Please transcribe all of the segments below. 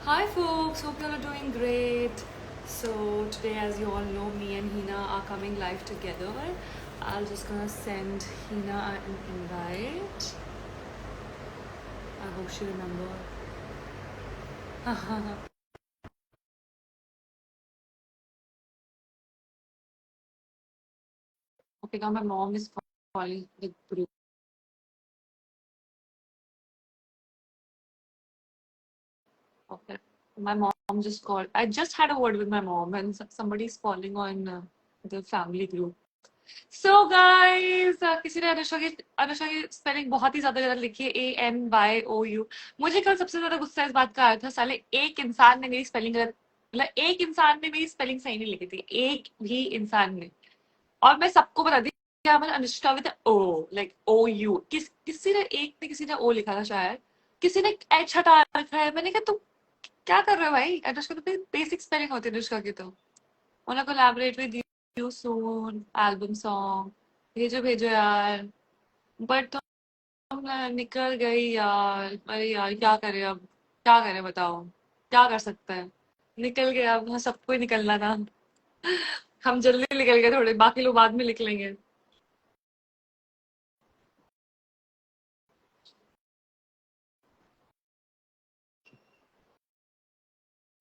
Hi folks, hope you all are doing great. So today, as you all know, me and Hina are coming live together. I'll just gonna send Hina an invite. I hope she remember. Okay, now my mom is calling the group. Okay, my mom just called. I just had a word with my mom, and somebody's calling on the family group. So guys किसी ने अनुषा की spelling बहुत ही ज्यादा गलत लिखी है ANYOU। मुझे कल सबसे ज्यादा गुस्सा इस बात का आया था, साले एक इंसान ने मेरी स्पेलिंग गलत, मतलब एक इंसान ने मेरी स्पेलिंग सही नहीं लिखी थी, एक भी इंसान ने। और मैं सबको बता दी क्या, मैंने Anushka with O, like OU। किसी ने, एक ने, किसी ने ओ लिखा था शायद, किसी ने एच हटा रखा है। मैंने कहा तुम क्या कर रहे हो भाई, अनुष्का तो बेसिक स्पेलिंग होती है अनुष्का की तो। wanna collaborate with you soon, album song, भेजो भेजो यार। बट तुम निकल गई यार, अरे यार क्या करें अब, क्या करें बताओ, क्या कर सकते हैं। निकल गया, अब हाँ, सबको ही निकलना था। हम जल्दी निकल गए थोड़े, बाकी लोग बाद में निकलेंगे।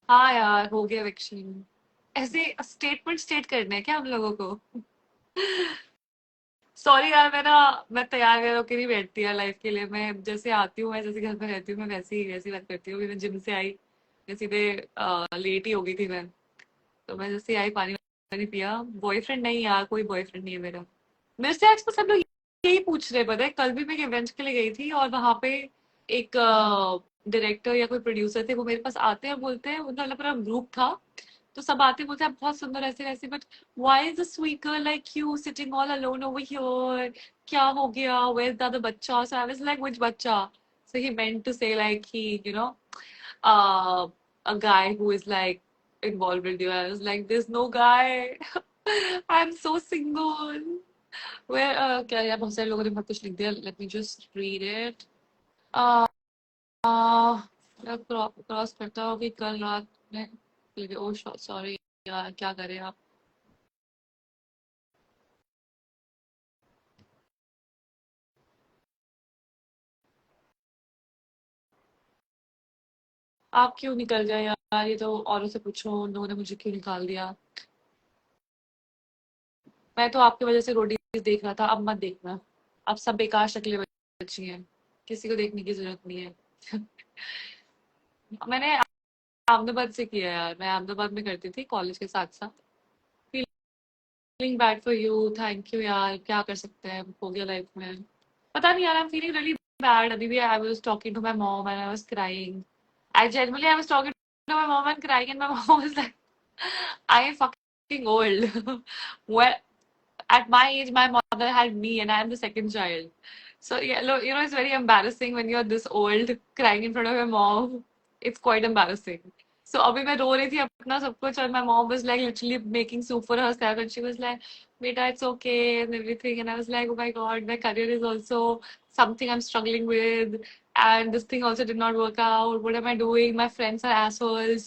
हाँ यार, हो गया इलेक्शन। ऐसे स्टेटमेंट स्टेट करने हैं क्या हम लोगों को? सॉरी यार, मैं तैयार वैयार होके नहीं बैठती यार लाइफ के लिए। मैं जैसे आती हूँ, मैं जैसे घर में रहती हूँ, मैं वैसी बात करती हूँ। अभी मैं जिम से आई, मैं सीधे लेट ही हो गई थी मैं। तो मैं जैसे आई, पानी वानी पिया। बॉयफ्रेंड नहीं यार, कोई बॉयफ्रेंड नहीं है मेरा। मेरे से आजकल सब लोग यही पूछ रहे हैं, पता है। कल भी मैं एक इवेंट के लिए गई थी और वहां पे एक डायरेक्टर या कोई प्रोड्यूसर थे, वो मेरे पास आते हैं और बोलते हैं, उनका पूरा ग्रुप था। तो सब आते बोलते हैं आप बहुत सुंदर ऐसे वैसे, but why is a sweet girl like you sitting all alone over here, क्या हो गया, वेयर इज द अदर बच्चा? सो आई वाज लाइक व्हिच बच्चा? सो ही मेंट टू से like he, uh a guy who is like involved with you. I was like, there's no guy. I'm so single. Where क्या यार, बहुत सारे लोगों ने बहुत कुछ लिख दिया, let me just read it. uh, cross करता हूँ कि कल रात में, ओ सॉरी यार, क्या करें आप। आप क्यों निकल गए यार, ये तो औरों से पूछो, उन लोगों ने मुझे क्यों निकाल दिया। मैं तो आपकी वजह से रोडीज देख रहा था, अब मत देखना। अब सब बेकार शक्लें बची हैं, किसी को देखने की जरूरत नहीं है। मैंने अहमदाबाद से किया यार, मैं अहमदाबाद में करती थी कॉलेज के साथ साथ। Feeling bad for you, thank you यार, क्या कर सकते हैं, हो गया लाइफ में। पता नहीं यार, I am feeling really bad. अभी भी I was talking to my mom and I was crying. I was talking to my mom and crying, and my mom was like, I am fucking old. Well, at my age, my mother had me, and I am the second child. So yeah, look, it's very embarrassing when you're this old crying in front of your mom. It's quite embarrassing. So अभी मैं रो रही थी अपना सब कुछ, and my mom was like literally making soup for herself, and she was like, "Beta, it's okay," and everything. And I was like, "Oh my God, my career is also something I'm struggling with, and this thing also did not work out. What am I doing? My friends are assholes.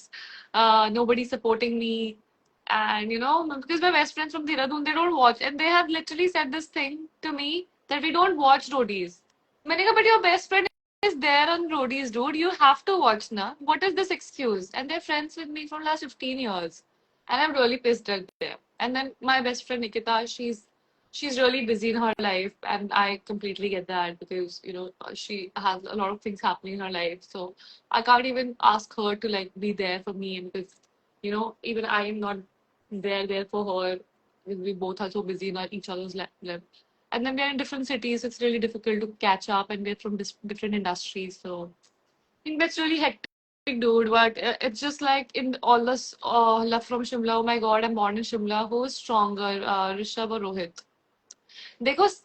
Nobody's supporting me." And because my best friends from Dehradun, they don't watch, and they have literally said this thing to me that we don't watch roadies. मैंने कहा, but your best friend is there on roadies, dude. You have to watch, na. What is this excuse? And they're friends with me for last 15 years, and I'm really pissed at them. And then my best friend Nikita, she's really busy in her life, and I completely get that because she has a lot of things happening in her life. So I can't even ask her to like be there for me because even I am not there for her. We both are so busy in each other's life. And then we are in different cities. It's really difficult to catch up, and we're from different industries. So I think that's really hectic, dude. But it's just like in all this love from Shimla. Oh my God, I'm born in Shimla. Who's stronger, Rishabh or Rohit? Because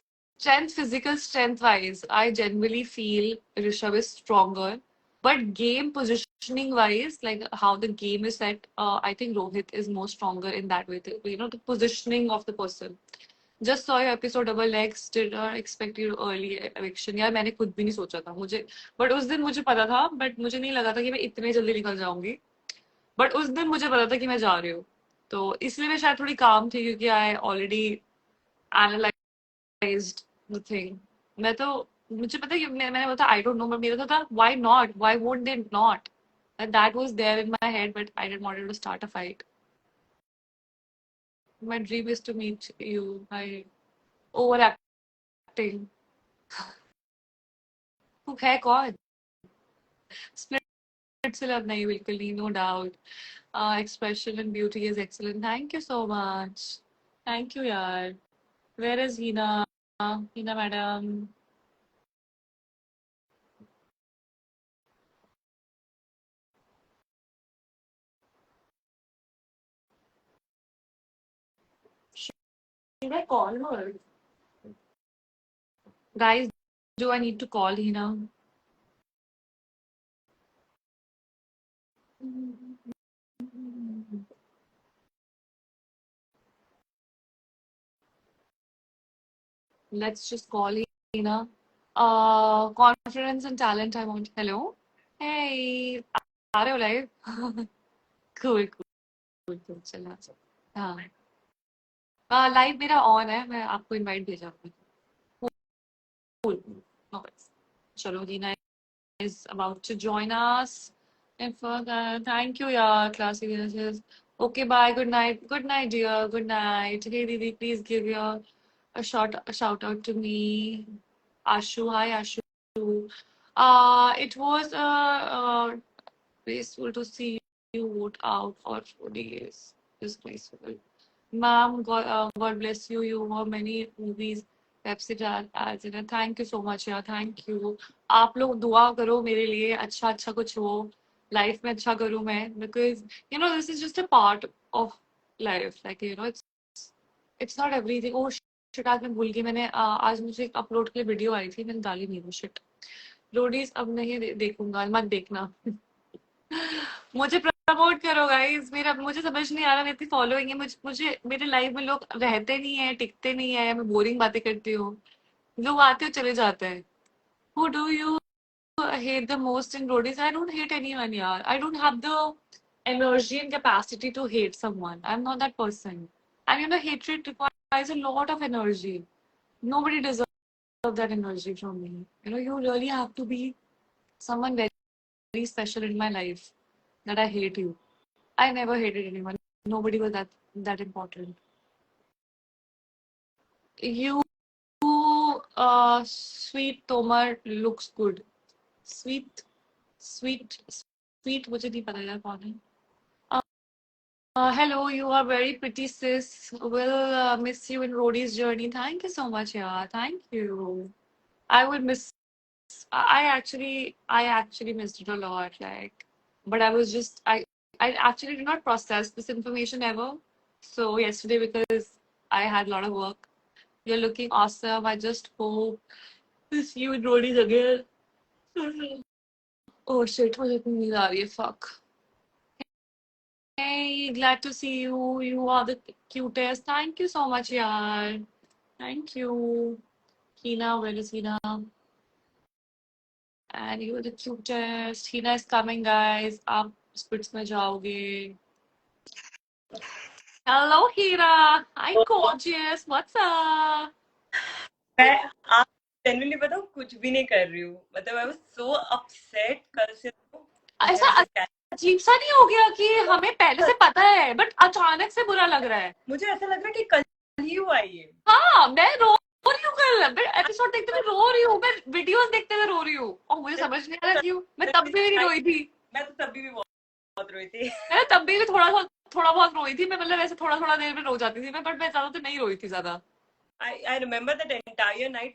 physical strength wise, I genuinely feel Rishabh is stronger. But game positioning wise, like how the game is set, I think Rohit is more stronger in that way. The positioning of the person. Just saw your episode double x did not expect you early eviction. यार मैंने खुद भी नहीं सोचा था मुझे, but उस दिन मुझे पता था, बट मुझे नहीं लगा था कि मैं इतने जल्दी निकल जाऊंगी। बट उस दिन मुझे पता था कि मैं जा रही हूँ, तो इसलिए मैं शायद थोड़ी काम थी, क्योंकि I already analysed the thing. मैं तो, मुझे पता है कि मैंने बोला था आई डोंट नो, बट मेरा तो था why not, why won't they not, that was there in my head, but I didn't wanted to start a fight. My dream is to meet you. I over acting. तू है कौन? Split से love नहीं, बिल्कुल नहीं, no doubt. Expression and beauty is excellent, thank you so much. Thank you यार। Where is Heena? Heena madam. Should I call her? Guys, do I need to call Hina? Let's just call Hina. Confidence and talent, I want. Hello? Hey, आ रहे हो live? Cool, cool, cool. चलना हाँ। Live मेरा on है, मैं आपको invite भेजा हूँ। Cool. No worries. चलो, Hina is about to join us. And for that, thank you, yeah, classic Genesis. Okay, bye. Good night. Good night, dear. Good night. Hey, Didi, please give your a shout out to me. Ashu, hi, Ashu. It was graceful to see you vote out for 4 days. It's graceful. Ma'am, God bless you. You were many movies, web series ads in it. Thank you so much, yeah. Thank you. आप लोग दुआ करो मेरे लिए, अच्छा अच्छा कुछ हो लाइफ में, अच्छा करूँ मैं, because you know this is just a part of life. Like you know, it's not everything. Oh shit, आज मैं भूल गई, मैंने आज मुझे एक अपलोड के लिए वीडियो आई थी, मैंने डाली नहीं वो शिट। रोडीज अब नहीं देखूंगा, मत देखना। मुझे प्रमोट करो गाइस, मेरा मुझे समझ नहीं आ रहा, मेरी फॉलोइंग है, मुझे मेरे लाइफ में लोग रहते नहीं है, टिकते नहीं है, मैं बोरिंग बातें करती हूँ, लोग आते हो चले जाते हैं। Who do you hate the most in roadies? I don't hate anyone, yaar. I don't have the energy and capacity to hate someone. I'm not that person. And you know, hatred requires a lot of energy. Nobody deserves that energy from me. You know, you really have to be someone very, very special in my life that I hate you. I never hated anyone. Nobody was that important. You, sweet Tomar looks good. Sweet, sweet, sweet. मुझे नहीं पता यार कौन है. Hello, you are very pretty, sis. We'll miss you in Rodi's journey. Thank you so much, yeah. Thank you. I would miss. I actually missed it a lot. Like, but I was just, I actually did not process this information ever. So yesterday, because I had a lot of work. You're looking awesome. I just hope to see you in Rodi's again. Oh shit, मुझे इतनी नींद आ रही है. Fuck. Hey, glad to see you. You are the cutest. Thank you so much, yaar. Thank you. Hina, where is Hina? And you are the cutest. Hina is coming, guys. आप spits में जाओगे. Hello, Hira. Hi, gorgeous. What's up? मैं आप genuinely बताऊं, कुछ भी नहीं कर रही हूँ, मतलब आई वाज सो अपसेट कल से। ऐसा अजीब सा नहीं हो गया कि हमें पहले से पता है, बट अचानक से बुरा लग रहा है? मुझे ऐसा लग रहा है कि कल ही हुआ ये। हाँ, मैं रो रही हूँ, कल मैं एपिसोड देखते हुए रो रही हूँ, मैं वीडियोस देखते हुए रो रही हूँ, और मुझे समझ नहीं आ रहा क्यों। मैं तब भी नहीं रोई थी। मैं तो तभी भी बहुत रोई थी। मैं तब भी थोड़ा बहुत रोई थी मैं, मतलब ऐसे थोड़ा देर में रो जाती थी मैं, बट मैं ज्यादा तो नहीं रोई थी ज्यादा। I remember that entire night,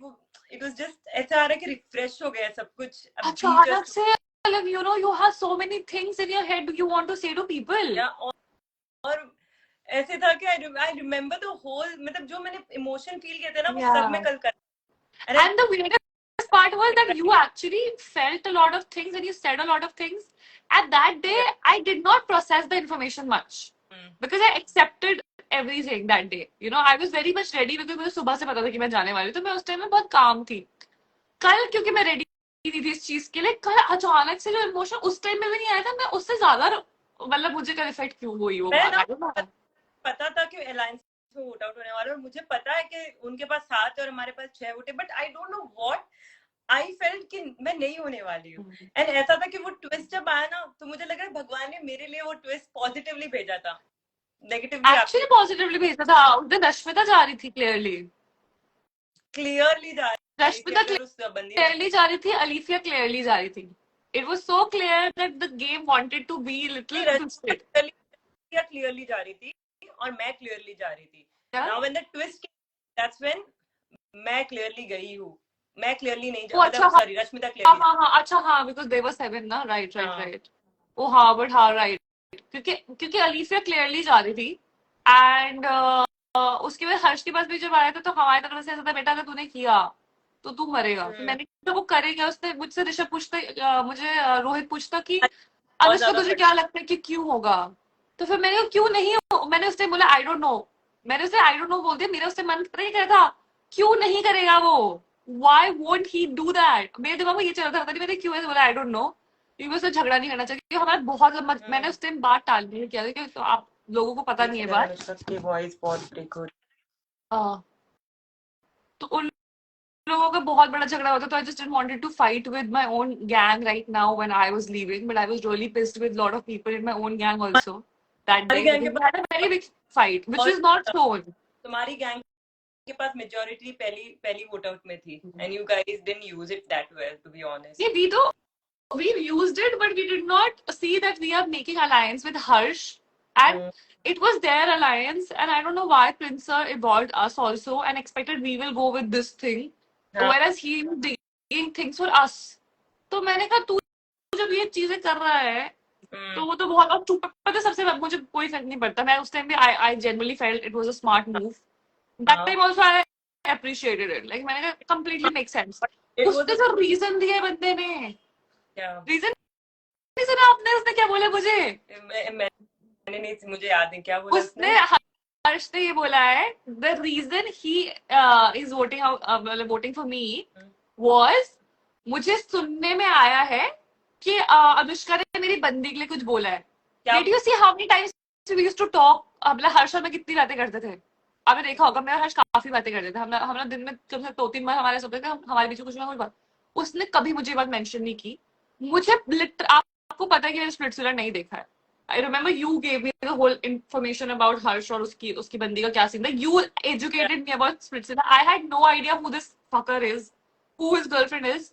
it was just ऐसा आ रहा है कि रिफ्रेश हो गया सब कुछ अचानक से, मतलब you know you have so many things in your head you want to say to people. और ऐसे था कि I remember the whole, मतलब जो मैंने इमोशन फील किए थे ना, वो सब मैं कल कर. And the weirdest part was that you actually felt a lot of things and you said a lot of things. At that day, I did not process the information much. because I accepted everything that day. You know, I was very much ready because मुझे सुबह से पता था कि मैं जाने वाली हूँ, तो मैं उस टाइम में बहुत काम थी. कल क्योंकि मैं रेडी नहीं थी इस चीज के लिए, कल अचानक से जो इमोशन उस टाइम में भी नहीं आया था, मैं उससे ज्यादा मतलब मुझे कल इफेक्ट क्यों हुई वो मैं बात, ना I don't know. पता था कि अलायंस में वोट आउट होने वाला है और मुझे पता है कि उनके पास 7 और हमारे पास 6 वोट है, but I don't know what I felt कि मैं नहीं होने वाली हूँ. एंड ऐसा था कि वो ट्विस्ट जब आया ना, तो मुझे लगा भगवान ने मेरे लिए वो ट्विस्ट पॉजिटिवली भेजा था, नेगेटिवली एक्चुअली पॉजिटिवली भेजा था. उस दिन रश्मिता जा रही थी क्लियरली. क्लियरली जा रही थी. रश्मिता अगर उस बंदी ने क्लियरली जा रही थी, अलीफिया क्लियरली जा रही थी. It was so clear that the game wanted to be little twisted. Clearly जा रही थी और मैं क्लियरली जा रही थी. Now when the twist that's when मैं क्लियरली गई हूँ. मैं क्लियरली नहीं जा, अच्छा, मतलब सॉरी रश्मिता हाँ क्लियरली. हाँ हाँ, अच्छा हाँ, बिकॉज दे वर 7 ना. राइट राइट हाँ. राइट. ओ हाँ, बट हाँ राइट. क्योंकि अलीफिया क्लियरली जा रही थी. एंड उसके बाद हर्ष के पास भी जब आया था, तो हमारी तरफ से ऐसा था, बेटा अगर तूने किया तो तू मरेगा. फिर मैंने कहा, तो वो करेगा. उसने मुझसे ऋषभ पूछता, मुझे रोहित पूछता कि बहुत अनुष्का ज्यादा तुझे क्या लगता है कि क्यों होगा. तो फिर मैंने कहा, क्यों नहीं हो. मैंने उससे बोला आई डोंट नो. मैंने उसे आई डोंट नो बोल दिया. मेरा उससे मन पता नहीं कर रहा था, क्यों नहीं करेगा वो. Why won't he do that. मेरे दिमाग में ये चल रहा था, पता नहीं मैंने क्यों ऐसे बोला आई डोंट नो. क्योंकि उससे झगड़ा नहीं करना चाहिए, क्योंकि हमारा बहुत लंबा. मैंने उस टाइम बात टालने किया था कि तो आप लोगों को पता नहीं है बात. अनुष्का की वॉइस बहुत ब्रेक हो रही हाँ, तो उन लोगों का बहुत बड़ा झगड़ा होता, तो I just didn't wanted to fight with my own gang right now when I was leaving, but I was really pissed with lot of people in my own gang also that तुम्हारी डे, gang के because we had a very big fight which पास is not shown. तुम्हारी gang के पास majority पहली पहली vote out में थी. And you guys didn't use it that well to be honest. Yeah, we used it, but we did not see that we are making alliance with Harsh, and it was their alliance, and I don't know why Prince sir evolved us also and expected we will go with this thing, whereas he was digging things for us. तो मैंने कहा, तू जब ये चीजें कर रहा है तो वो तो बहुत. और चुप, पता सबसे मुझे कोई फर्क नहीं पड़ता. मैं उस टाइम भी I genuinely felt it was a smart move. That time also I appreciated it. Like मैंने कहा कंप्लीटली मेक सेंस. उसने जो रीजन दिया बंदे ने, रीजन नहीं सुना आपने. उसने क्या बोला मुझे, मैंने नहीं, मुझे याद नहीं क्या बोला उसने हर्ष ने ये बोला है, the reason he is voting मतलब वोटिंग फॉर मी वाज, मुझे सुनने में आया है कि अनुष्का ने मेरी बंदी के लिए कुछ बोला है. Did you see how many times we used to talk. मतलब हर्ष और मैं कितनी बातें करते थे. आपने देखा होगा, मेरा हर्ष काफी बातें करते थे. हम दिन में कम से 2-3 बार हमारे सब हमारे बीच में कुछ ना कुछ बात. उसने कभी मुझे ये बात मेंशन नहीं की. मुझे आपको पता है कि मैंने स्प्लिट्सविला नहीं देखा है. I remember you gave me the whole information about Harsh और उसकी बंदी का क्या सीन था. You educated me about Splitsvilla. I had no idea who this fucker is, who his girlfriend is.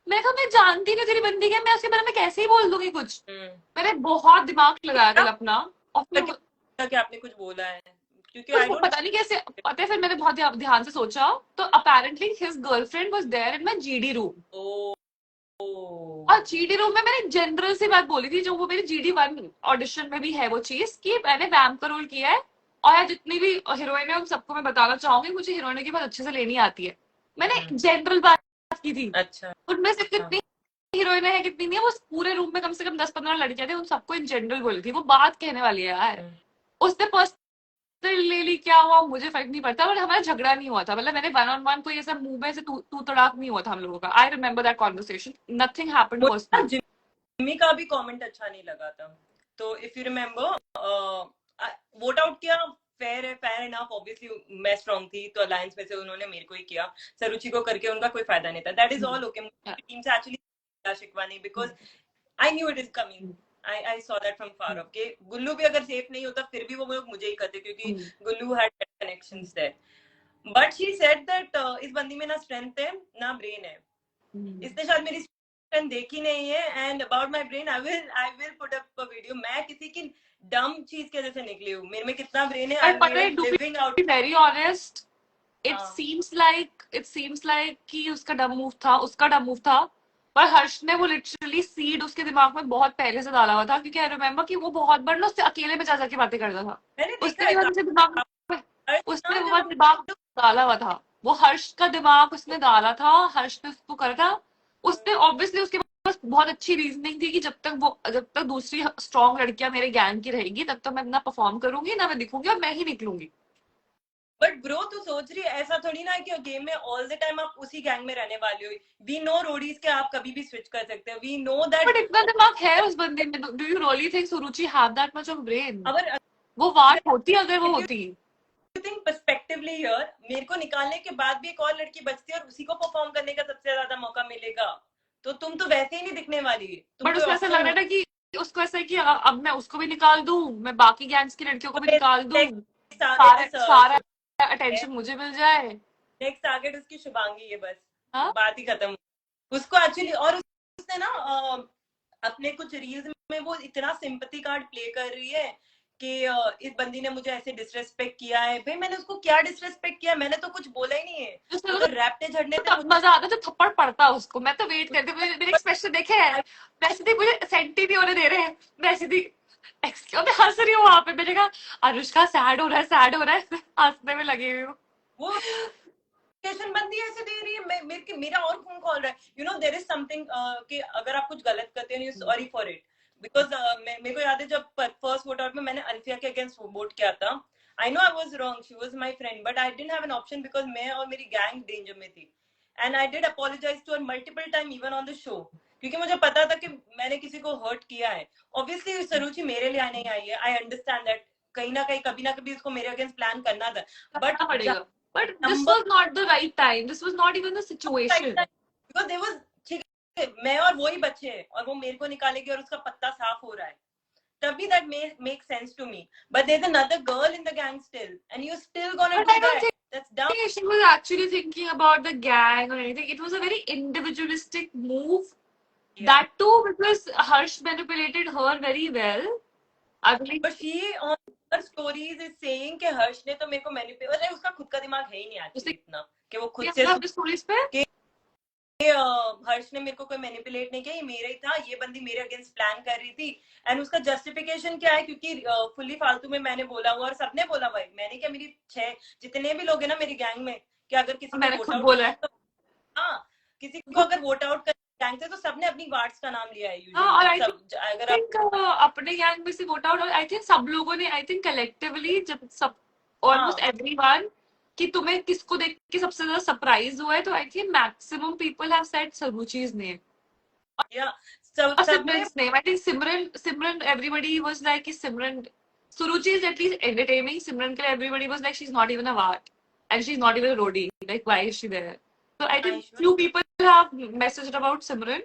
मैं कहा, मैं जानती नहीं तेरी बंदी क्या, मैं उसके बारे में कैसे ही बोल दूंगी कुछ. मैंने बहुत दिमाग लगाया कल अपना. और फिर आपने कुछ बोला है क्योंकि पता नहीं कैसे पता है. फिर मैंने बहुत ध्यान से सोचा, तो apparently his girlfriend was there in my GD room. और जीडी रूम में मैंने जनरल सी बात बोली थी, जो वो मेरी GD1 ऑडिशन में भी है वो चीज, कि मैंने वैम्प का रोल किया है और यार जितनी भी हीरोइन है उन सबको मैं बताना चाहूंगी, मुझे हीरोइन की बात अच्छे से लेनी आती है. मैंने जनरल बात की थी. अच्छा. उनमें से कितनी हीरोइन है कितनी नहीं है, वो पूरे रूम में कम से कम 10-15 लड़कियां थी, उन सबको इन जनरल बोली थी. वो बात कहने वाली है यार. उसने ले ली, क्या हुआ मुझे फर्क नहीं पड़ता, बट हमारा झगड़ा नहीं हुआ था. मतलब मैंने 1-on-1 कोई ऐसा मुंह में से तू तड़ाक नहीं हुआ था हम लोगों का. I remember that conversation. Nothing happened personal. Jimmy का भी कमेंट अच्छा नहीं लगा था. तो if you remember, vote out किया, फेयर है, फेयर इनफ. ऑब्वियसली मैं स्ट्रांग थी तो अलायंस में से उन्होंने मेरे को ही किया. सरुचि को करके उनका कोई फायदा नहीं था. That is all okay. Team से एक्चुअली शिकवा नहीं, because I knew it is coming. I saw that from far off. के गुल्लू भी अगर सेफ नहीं होता फिर भी वो लोग मुझे ही करते, क्योंकि गुल्लू had connections there. But she said that इस बंदी में ना स्ट्रेंथ है ना ब्रेन है. इसने शायद मेरी स्ट्रेंथ देखी नहीं है. And about my brain I will put up a video. मैं किसी की डम चीज के जैसे निकली हूँ. मेरे में कितना ब्रेन है. I M living out. Very honest, it seems like कि उसका डम मूव था. पर हर्ष ने वो लिटरली सीड उसके दिमाग में बहुत पहले से डाला हुआ था, क्योंकि आई रिमेम्बर कि वो बहुत बार ना उससे अकेले में जा के बातें करता था. उसने वो दिमाग डाला हुआ था. वो हर्ष का दिमाग उसने डाला था. हर्ष ने उसको करा था. उसने ऑब्वियसली उसके पास बहुत बहुत अच्छी रीजनिंग थी कि जब तक दूसरी स्ट्रॉन्ग लड़कियां मेरे गैंग की रहेगी तब तक मैं ना परफॉर्म करूंगी ना मैं दिखूंगी और मैं ही निकलूंगी। बट ब्रो तू सोच रही है ऐसा थोड़ी ना है कि गेम में ऑल द टाइम आप उसी गैंग में रहने वाली हो। वी नो रोडीज के आप कभी भी स्विच कर सकते हो। वी नो बट दैट इतना दिमाग है उस बंदे में, do you really think Suruchi have that much of brain? अवर वो वाट होती अगर वो इफ होती। यू थिंक पर्सपेक्टिवली हियर, मेरे को निकालने के बाद भी एक और लड़की बचती है और उसी को परफॉर्म करने का सबसे ज्यादा मौका मिलेगा, तो तुम तो वैसे ही नहीं दिखने वाली, तुम बट कोई उसको ऐसा लग ऑप्शन रहा हो। था कि उसको ऐसा है कि अब मैं उसको भी निकाल दूं, मैं बाकी गैंग्स की लड़कियों को भी निकाल दूं, नेक्स्ट सारा टारगेट सारा अटेंशन मुझे मिल जाए। नेक्स्ट टारगेट उसकी शुभांगी है, बस हाँ बात ही खत्म। उसको एक्चुअली, और उसने ना अपने कुछ रील्स में वो इतना सिंपैथी कार्ड प्ले कर रही है कि इस बंदी ने मुझे ऐसे डिसरेस्पेक्ट किया है। भाई मैंने उसको क्या डिसरेस्पेक्ट किया? मैंने तो कुछ बोला ही नहीं है। उसने वो तो तो रैप्टे झड़ने से तब मजा आता जब थप्पड़ पड़ता उसको। मैं तो वेट करती हूँ, मेरे एक्सप्रेशन देखे हैं? वैसे थी मुझे सेंटी नहीं होने दे रहे हैं, वैसे थी मैं हंस रही हूँ वहां पे। मैंने कहा अनुष्का सैड हो रहा है, सैड हो रहा है, हंसने में लगी हुई हूँ। वो स्टेशन बंदी ऐसे दे रही है, मेरा और खून खोल रहा है। You know there is something कि अगर आप कुछ गलत करते हो, you sorry for it. Because मेरे को याद है जब फर्स्ट वोट आउट में मैंने अल्फिया के अगेंस्ट वोट किया था। I know I was wrong, she was my friend, but I didn't have an option because मैं और मेरी गैंग डेंजर में थी। And I did apologize to her multiple time even on the show, क्योंकि मुझे पता था कि मैंने किसी को हर्ट किया है। ऑब्वियसली सरुचि मेरे लिए नहीं आई है, आई अंडरस्टैंड दैट। कहीं ना कहीं कभी ना कभी उसको मेरे अगेंस्ट प्लान करना था, बट करना पड़ेगा। But this number was not the right time, this was not even the situation. Because there was, ठीक है मैं और वही बच्चे हैं और वो मेरे को निकालेगी और उसका पत्ता साफ हो रहा है, तभी that make sense to me. But there's another girl in the gang still, and you're still gonna But do I don't that. think That's dumb. she was actually thinking about the gang or anything. It was a very individualistic move. Yeah. That too because Harsh manipulated her very well. I believe But she on her stories is saying कि हर्ष ने तो मेरे को manipulate, अरे उसका खुद का दिमाग है ही नहीं उसने एक्चुअली इतना कि वो खुद किया से था अपनी स्टोरीज पे। कि हर्ष ने मेरे को कोई मैनिपुलेट नहीं किया, ये मेरा ही था, ये बंदी मेरे अगेंस्ट प्लान कर रही थी। एंड उसका जस्टिफिकेशन क्या है? क्योंकि फुल्ली फालतू में मैंने बोला हुआ और सबने बोला, भाई मैंने क्या, मेरी 6 जितने भी लोग हैं ना मेरी गैंग में, कि अगर किसी को मैंने वोट खुद आउट बोला है। कर, हाँ किसी को अगर वोट आउट कर गैंग से, तो सबने अपनी वार्ड्स का नाम लिया है हाँ और यूजुअली। आई सब अगर आप थिंक अपने गैंग में से वोट आउट, और आई थिंक सब लोगों ने, आई थिंक कलेक्टिवली जब सब ऑलमोस्ट हाँ एवरीवन कि तुम्हें किसको देख के सबसे ज्यादा सरप्राइज हुआ है, तो I think maximum people have said Suruchi's name या सब or सबने Simran's name. I think Simran everybody was like कि Simran Suruchi is at least entertaining. Simran के लिए everybody was like she's not even a Vart and she's not even a roadie. Like why is she there? So I think few people have messaged about Simran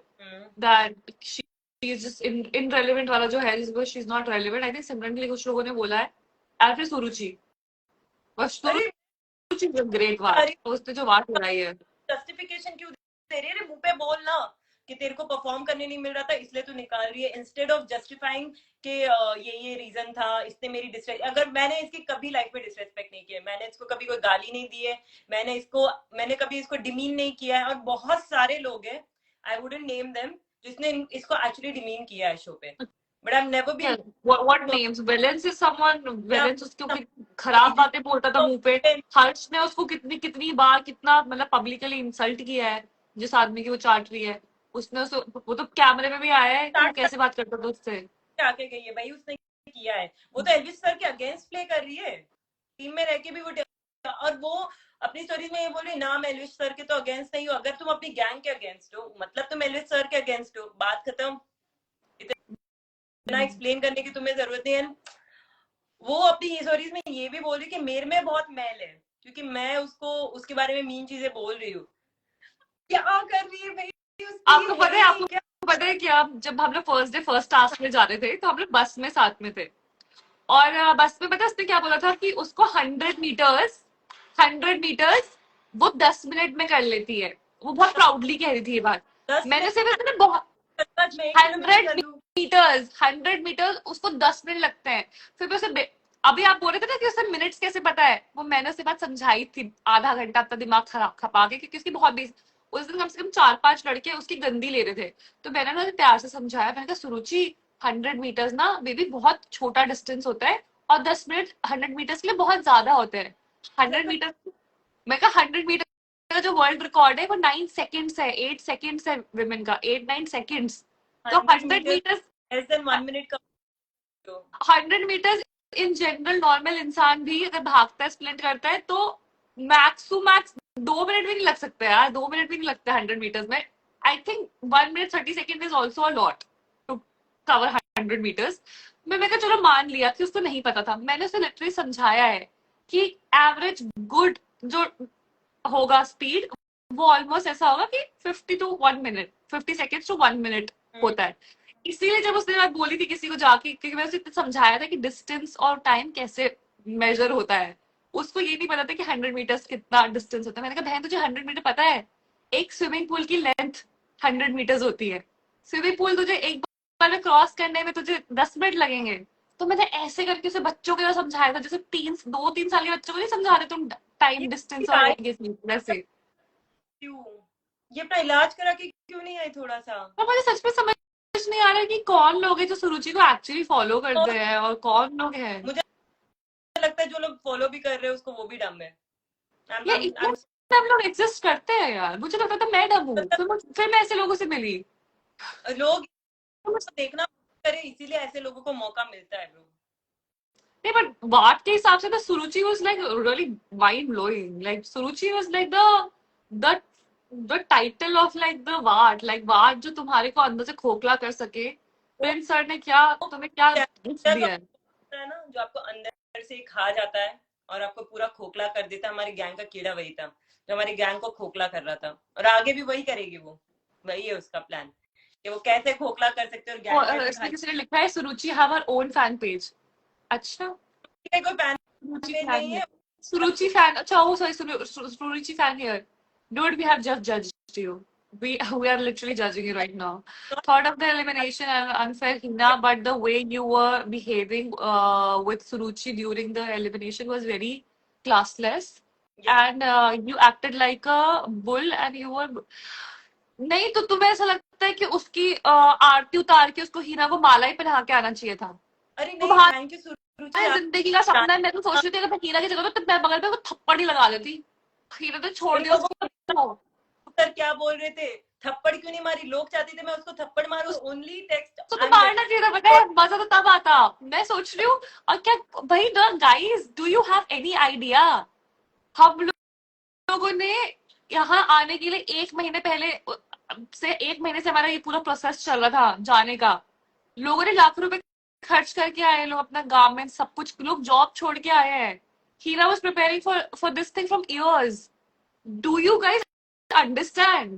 that she is just irrelevant वाला जो है, जिसको she's not relevant. I think Simran के लिए कुछ लोगों ने बोला है और फिर सुरुचि, बस अरे सुरुचि is a great Vart. तो उसने जो Vart लगाई है। जस्टिफिकेशन क्यों दे रही है? अरे मुंह पे बोल ना कि तेरे को परफॉर्म करने नहीं मिल रहा था इसलिए तू निकाल रही है, इंस्टेड ऑफ जस्टिफाइंग कि ये रीजन था, इसने मेरी डिसरेस्पेक्ट। अगर मैंने इसकी कभी लाइफ में डिसरेस्पेक्ट नहीं किया, मैंने इसको कभी कोई गाली नहीं दी है, मैंने कभी इसको डिमीन नहीं किया है, और बहुत सारे लोग हैं, आई वुडंट नेम देम, जिसने इसको एक्चुअली डिमीन किया है शो पे, but I have never been. What names? Valence is someone. Valence उसके ऊपर खराब बातें बोलता था मुंह पे। हर्ष ने उसको कितनी बार कितना मतलब पब्लिकली इंसल्ट किया है, जिस आदमी की वो चाट रही है। उसने उसको, वो तो कैमरे में भी आया है कि वो कैसे बात करता था उससे। आके गई है भाई, उसने किया है। वो तो एल्विस सर के अगेंस्ट प्ले कर रही है, टीम में रह के भी वो, और वो अपनी स्टोरीज में ये बोल रही ना मैं एल्विस सर के तो अगेंस्ट नहीं हूँ। अगर तुम अपनी गैंग के अगेंस्ट हो मतलब तुम एल्विस सर के अगेंस्ट हो, बात खत्म। इतना एक्सप्लेन करने की तुम्हें जरूरत नहीं है। वो अपनी स्टोरीज में ये भी बोल रही कि मेरे में बहुत मैल है क्योंकि मैं उसको उसके बारे में मीन चीजें बोल रही हूँ। क्या कर रही है भाई? आपको पता है कि आप जब हम लोग फर्स्ट टास्क में जा रहे थे तो हम लोग बस में साथ में थे, और बस में पता है उसने क्या बोला था कि उसको 100 मीटर्स वो 10 मिनट में कर लेती है। वो बहुत प्राउडली कह रही थी ये बात। मैंने सिर्फ बहुत 100 मीटर्स उसको 10 मिनट लगते हैं। फिर मैं उसे, अभी आप बोल रहे थे ना कि उसे मिनट्स कैसे पता है, वो मैंने उसे बात समझाई थी आधा घंटा अपना दिमाग खराब खपा के, क्योंकि उसकी बहुत उस दिन कम से कम 4-5 लड़के उसकी गंदी ले रहे थे। तो मैंने ना प्यार से समझाया, मैंने कहा सुरुचि 100 मीटर्स ना बेबी बहुत छोटा डिस्टेंस होता है और 10 मिनट 100 मीटर्स के लिए बहुत ज्यादा होते हैं। 100 मीटर, मैं कहा 100 मीटर का जो वर्ल्ड रिकॉर्ड है वो 9 सेकेंड्स है, 8 सेकेंड्स है विमेन का, 8-9 सेकेंड्स। तो 100 100 meters metres less than 1 minute का तो 100 मीटर्स इन जनरल नॉर्मल इंसान भी अगर भागता है स्प्लिंट करता है तो मैक्स टू मैक्स 2 मिनट भी नहीं लग सकते यार, 2 मिनट भी नहीं लगते 100 मीटर्स में। I think 1 minute 30 second is also a lot to cover 100 metres. मैंने कहा चलो मान लिया कि उसको नहीं पता था, मैंने उसे लिटरली समझाया है कि एवरेज गुड जो होगा स्पीड वो ऑलमोस्ट ऐसा होगा कि 50 to 1 minute 50 seconds to 1 minute होता है। इसीलिए जब उसने बात बोली थी किसी को जाके, क्योंकि मैंने उसे इतना समझाया था कि डिस्टेंस और टाइम कैसे मेजर होता है, उसको ये नहीं पता था कि 100 मीटर्स कितना डिस्टेंस होता है। मैंने कहा बहन तुझे 100 मीटर पता है, एक स्विमिंग पूल की लेंथ 100 मीटर्स होती है। स्विमिंग पूल तुझे एक बार में क्रॉस करने में तुझे 10 मिनट लगेंगे। तो मैंने ऐसे करके उसे बच्चों के तरह समझाया था, जैसे 2-3 साल के बच्चों को नहीं समझाते तुम ये टाइम डिस्टेंस और आई वैसे। क्यों ये अपना इलाज करा के क्यों नहीं आई थोड़ा सा? तो मुझे सच में समझ नहीं आ रहा है कि कौन लोग हैं जो सुरुचि को एक्चुअली फॉलो और करते हैं और कौन लोग हैं। मुझे लगता है जो लोग फॉलो भी कर रहे हैं उसको वो भी डम है। ये इतने सब लोग एग्जिस्ट करते हैं यार, मुझे लगता था मैं डम हूँ, फिर मैं ऐसे लोगों से मिली। लोग देखना करे इसीलिए ऐसे लोगों को मौका मिलता है ब्रो। नहीं बट बात के हिसाब से तो Suruchi was like really mind blowing, like Suruchi was like the the title of like the what, like what जो तुम्हारे को अंदर से खोखला कर सके। वो प्रिंस सर ने क्या तुम्हें क्या गिफ्ट दिया है। है ना जो आपको अंदर से खा जाता है और आपको पूरा खोखला कर देता है। हमारी गैंग का कीड़ा वही था जो हमारी गैंग को खोखला कर रहा था और आगे भी वही करेगी। वो वही है उसका प्लान कि वो कैसे खोखला कर सकते हैं और गैंग कैसे इसमें खाली। किसी ने लिखा है Suruchi have her own fan page. अच्छा, कोई पैन सुरुचि पेज फैन नहीं है, है। सुरुचि फैन। अच्छा oh sorry Suruchi fan here. Dude, we have just judged you. We are literally judging you right now. Thought of the elimination and unfair Hina, but the way you were behaving with Suruchi during the elimination was very classless, and you acted like a bull, and you were नहीं तो तुम्हें ऐसा लगता है कि उसकी आरती उतार के उसको हीना को माला ही पहना के आना चाहिए था। अरे नहीं तुम्हारा थैंक यू सुरुचि। जिंदगी का सपना है, मैं तो सोच रही थी अगर मैं हीरा की जगह तो मैं बगल पे वो थप्पड़ ही लगा देती। हीरा तो छोड़ इन दिया लोगों उसको। सर क्या बोल रहे थे? थप्पड़ क्यों नहीं मारी? लोग चाहते थे मैं उसको थप्पड़ मारूं। ओनली टेक्स्ट उसको तो आई एम मारना चाहिए था, पता है मजा तो तब आता। मैं सोच रही हूँ और क्या भाई the guys, do you have any idea, हम लोगों ने यहाँ आने के लिए 1 महीने पहले से 1 महीने से हमारा ये पूरा प्रोसेस चल रहा था जाने का। लोगों ने लाखों रुपए खर्च करके आए, लोग अपना गारमेंट सब कुछ, लोग जॉब छोड़ के आए हैं। हीरा was preparing for this thing from years. Do you guys understand?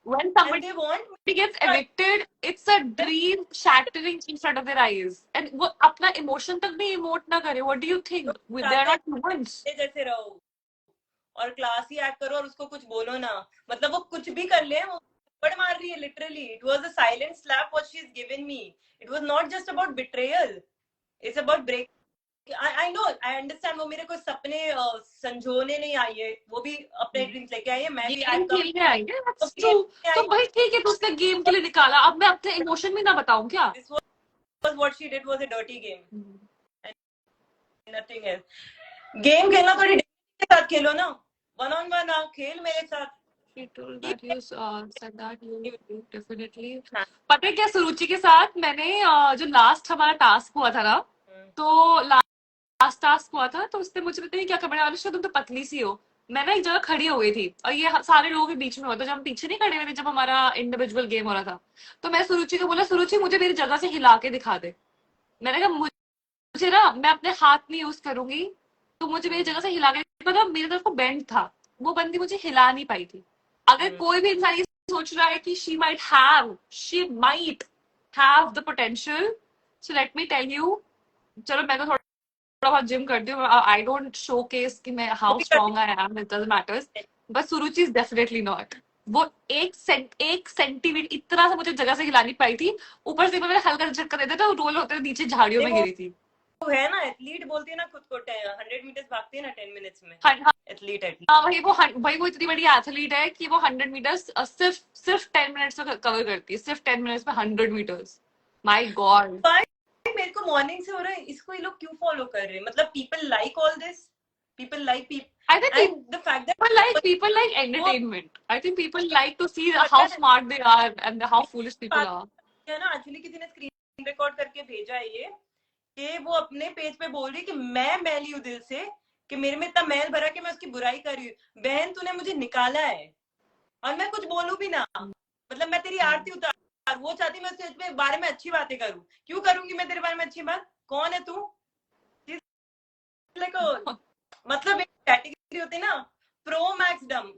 When and somebody they want gets evicted, it's a dream shattering in front of their eyes. And वो अपना emotion तक भी emote ना करे. What do you think? They're not humans. जैसे रहो और class ही act करो और उसको कुछ बोलो ना। मतलब वो कुछ भी कर ले, वो थप्पड़ मार रही है literally. It was a silent slap what she is given me. It was not just about betrayal, it's about break. I know I understand. वो मेरे को सपने संजोने नहीं आई है, वो भी अपने ड्रीम्स लेके आई है। मैं भी गेम खेलने आई है, that's true. तो भाई ठीक है, तो उसने गेम के लिए निकाला, अब मैं अपने इमोशन भी ना बताऊं क्या? This was what she did was a dirty game, nothing else. Game खेलना थोड़ी के साथ खेलो ना, वन ऑन वन खेल मेरे साथ। She told that you said that you definitely. पता है क्या, सुरुचि के साथ मैंने जो लास्ट हमारा टास्क हुआ था ना, तो लास्ट टास्क हुआ था तो उसने मुझे पता नहीं क्या कमेंट वाला, तुम तो पतली सी हो। मैं ना एक जगह खड़ी हो गई थी और ये सारे लोगों के बीच में होता, जब हम पीछे नहीं खड़े हुए थे जब हमारा इंडिविजुअल गेम हो रहा था। तो मैं सुरुचि को बोला सुरुचि मुझे मेरी जगह से हिला के दिखा दे। मैंने कहा मुझे ना, मैं अपने हाथ नहीं यूज करूंगी, तो मुझे मेरी जगह से हिला के पता, मेरी तरफ को बेंड था, वो बंदी मुझे हिला नहीं पाई थी। अगर कोई भी इंसान ये सोच रहा है कि she might have the potential, so let me tell you, चलो मैं तो थोड़ा बहुत जिम करती हूँ, आई डोंट शो केस कि मैं how strong I am, it doesn't matters, but Suruchi is definitely not. वो एक सेंटीमीटर इतना सा मुझे जगह से हिला नहीं पाई थी, ऊपर से मैंने हल्का झटका देता था, रोल होते नीचे झाड़ियों में गिरी थी। है ना एथलीट बोलती है ना खुद को, 100 मीटर्स भागती है ना 10 मिनट्स में। एथलीट हाँ भाई वो इतनी बड़ी एथलीट है कि वो 100 मीटर्स सिर्फ 10 मिनट्स में कवर करती है, सिर्फ 10 मिनट्स में 100 मीटर्स। माय गॉड, मेरे को मॉर्निंग से हो रहा है, इसको ये लोग क्यों फॉलो कर रहे हैं? मतलब people like all this, people like I think the fact that people like entertainment. I think people like to see how smart they are and how foolish people are. है ना, एक्चुअली किसी ने screen record करके भेजा है ये, कि वो अपने पेज पे बोल रही है कि मैं मैली हूँ दिल से, कि मेरे में इतना मैल भरा कि मैं उसकी बुराई कर रही हूँ। बहन तूने मुझे निकाला है और मैं कुछ बोलूं भी ना, मतलब मैं तेरी आरती उतार, वो चाहती मैं उसके बारे में अच्छी बातें करूं, क्यों करूंगी मैं तेरे बारे में अच्छी बात? कौन है तू? मतलब एक कैटेगरी होती है ना, प्रो मैक्स डम।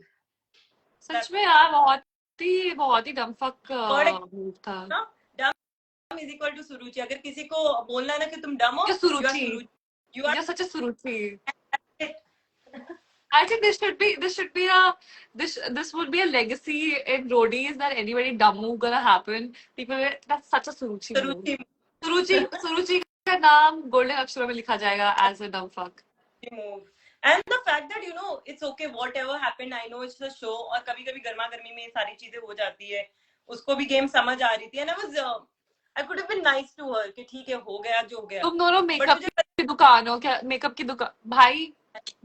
सच में यार बहुत ही डमफक वर्ड मूव था। ना, डम इज इक्वल टू सुरुचि। अगर किसी को बोलना है ना कि तुम डम हो, जो you are Suruchi, Suruchi, you you're such a suruchi. Are. I think this should be a this would be a legacy in roadies that anybody dumb move gonna happen. People will, that's such a Suruchi move. Suruchi Suruchi का नाम golden अक्षरों में लिखा जाएगा as a dumb fuck. move. And the fact that you know it's okay whatever happened, I know it's a show, और कभी कभी गर्मा गर्मी में ये सारी चीजें हो जाती है, उसको भी गेम समझ आ रही थी, and I was I could have been nice to her कि ठीक है हो गया जो हो गया, तुम दोनों but मेकअप मुझे की दुकान हो क्या? मेकअप की दुकान भाई,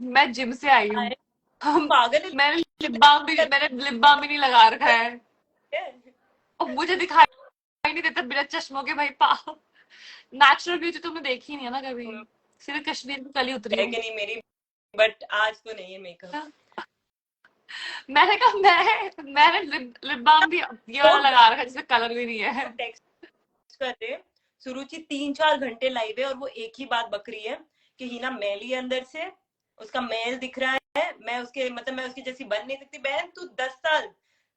मैं जिम से आई हूँ। पागल मैंने लिप बाम भी नहीं लगा रखा है है। और मुझे दिखाई नहीं देता बिना चश्मों के भाई पा। नेचुरल ब्यूटी तुमने देखी नहीं है ना कभी, सिर्फ कश्मीर में कल ही उतरी है हूँ। कि नहीं मेरी, बट आज तो नहीं है मेकअप। मैंने कहा मैंने लिप बाम भी ये वाला लगा रखा है जिसमें कलर भी नहीं है। टेक्स्ट कर रहे सुरुचि 3-4 घंटे लाइव है और वो एक ही बात बक रही है कि हिना मैली है अंदर से, उसका मेल दिख रहा है, मैं उसके मतलब मैं उसकी जैसी बन नहीं सकती। बहन तू 10 साल,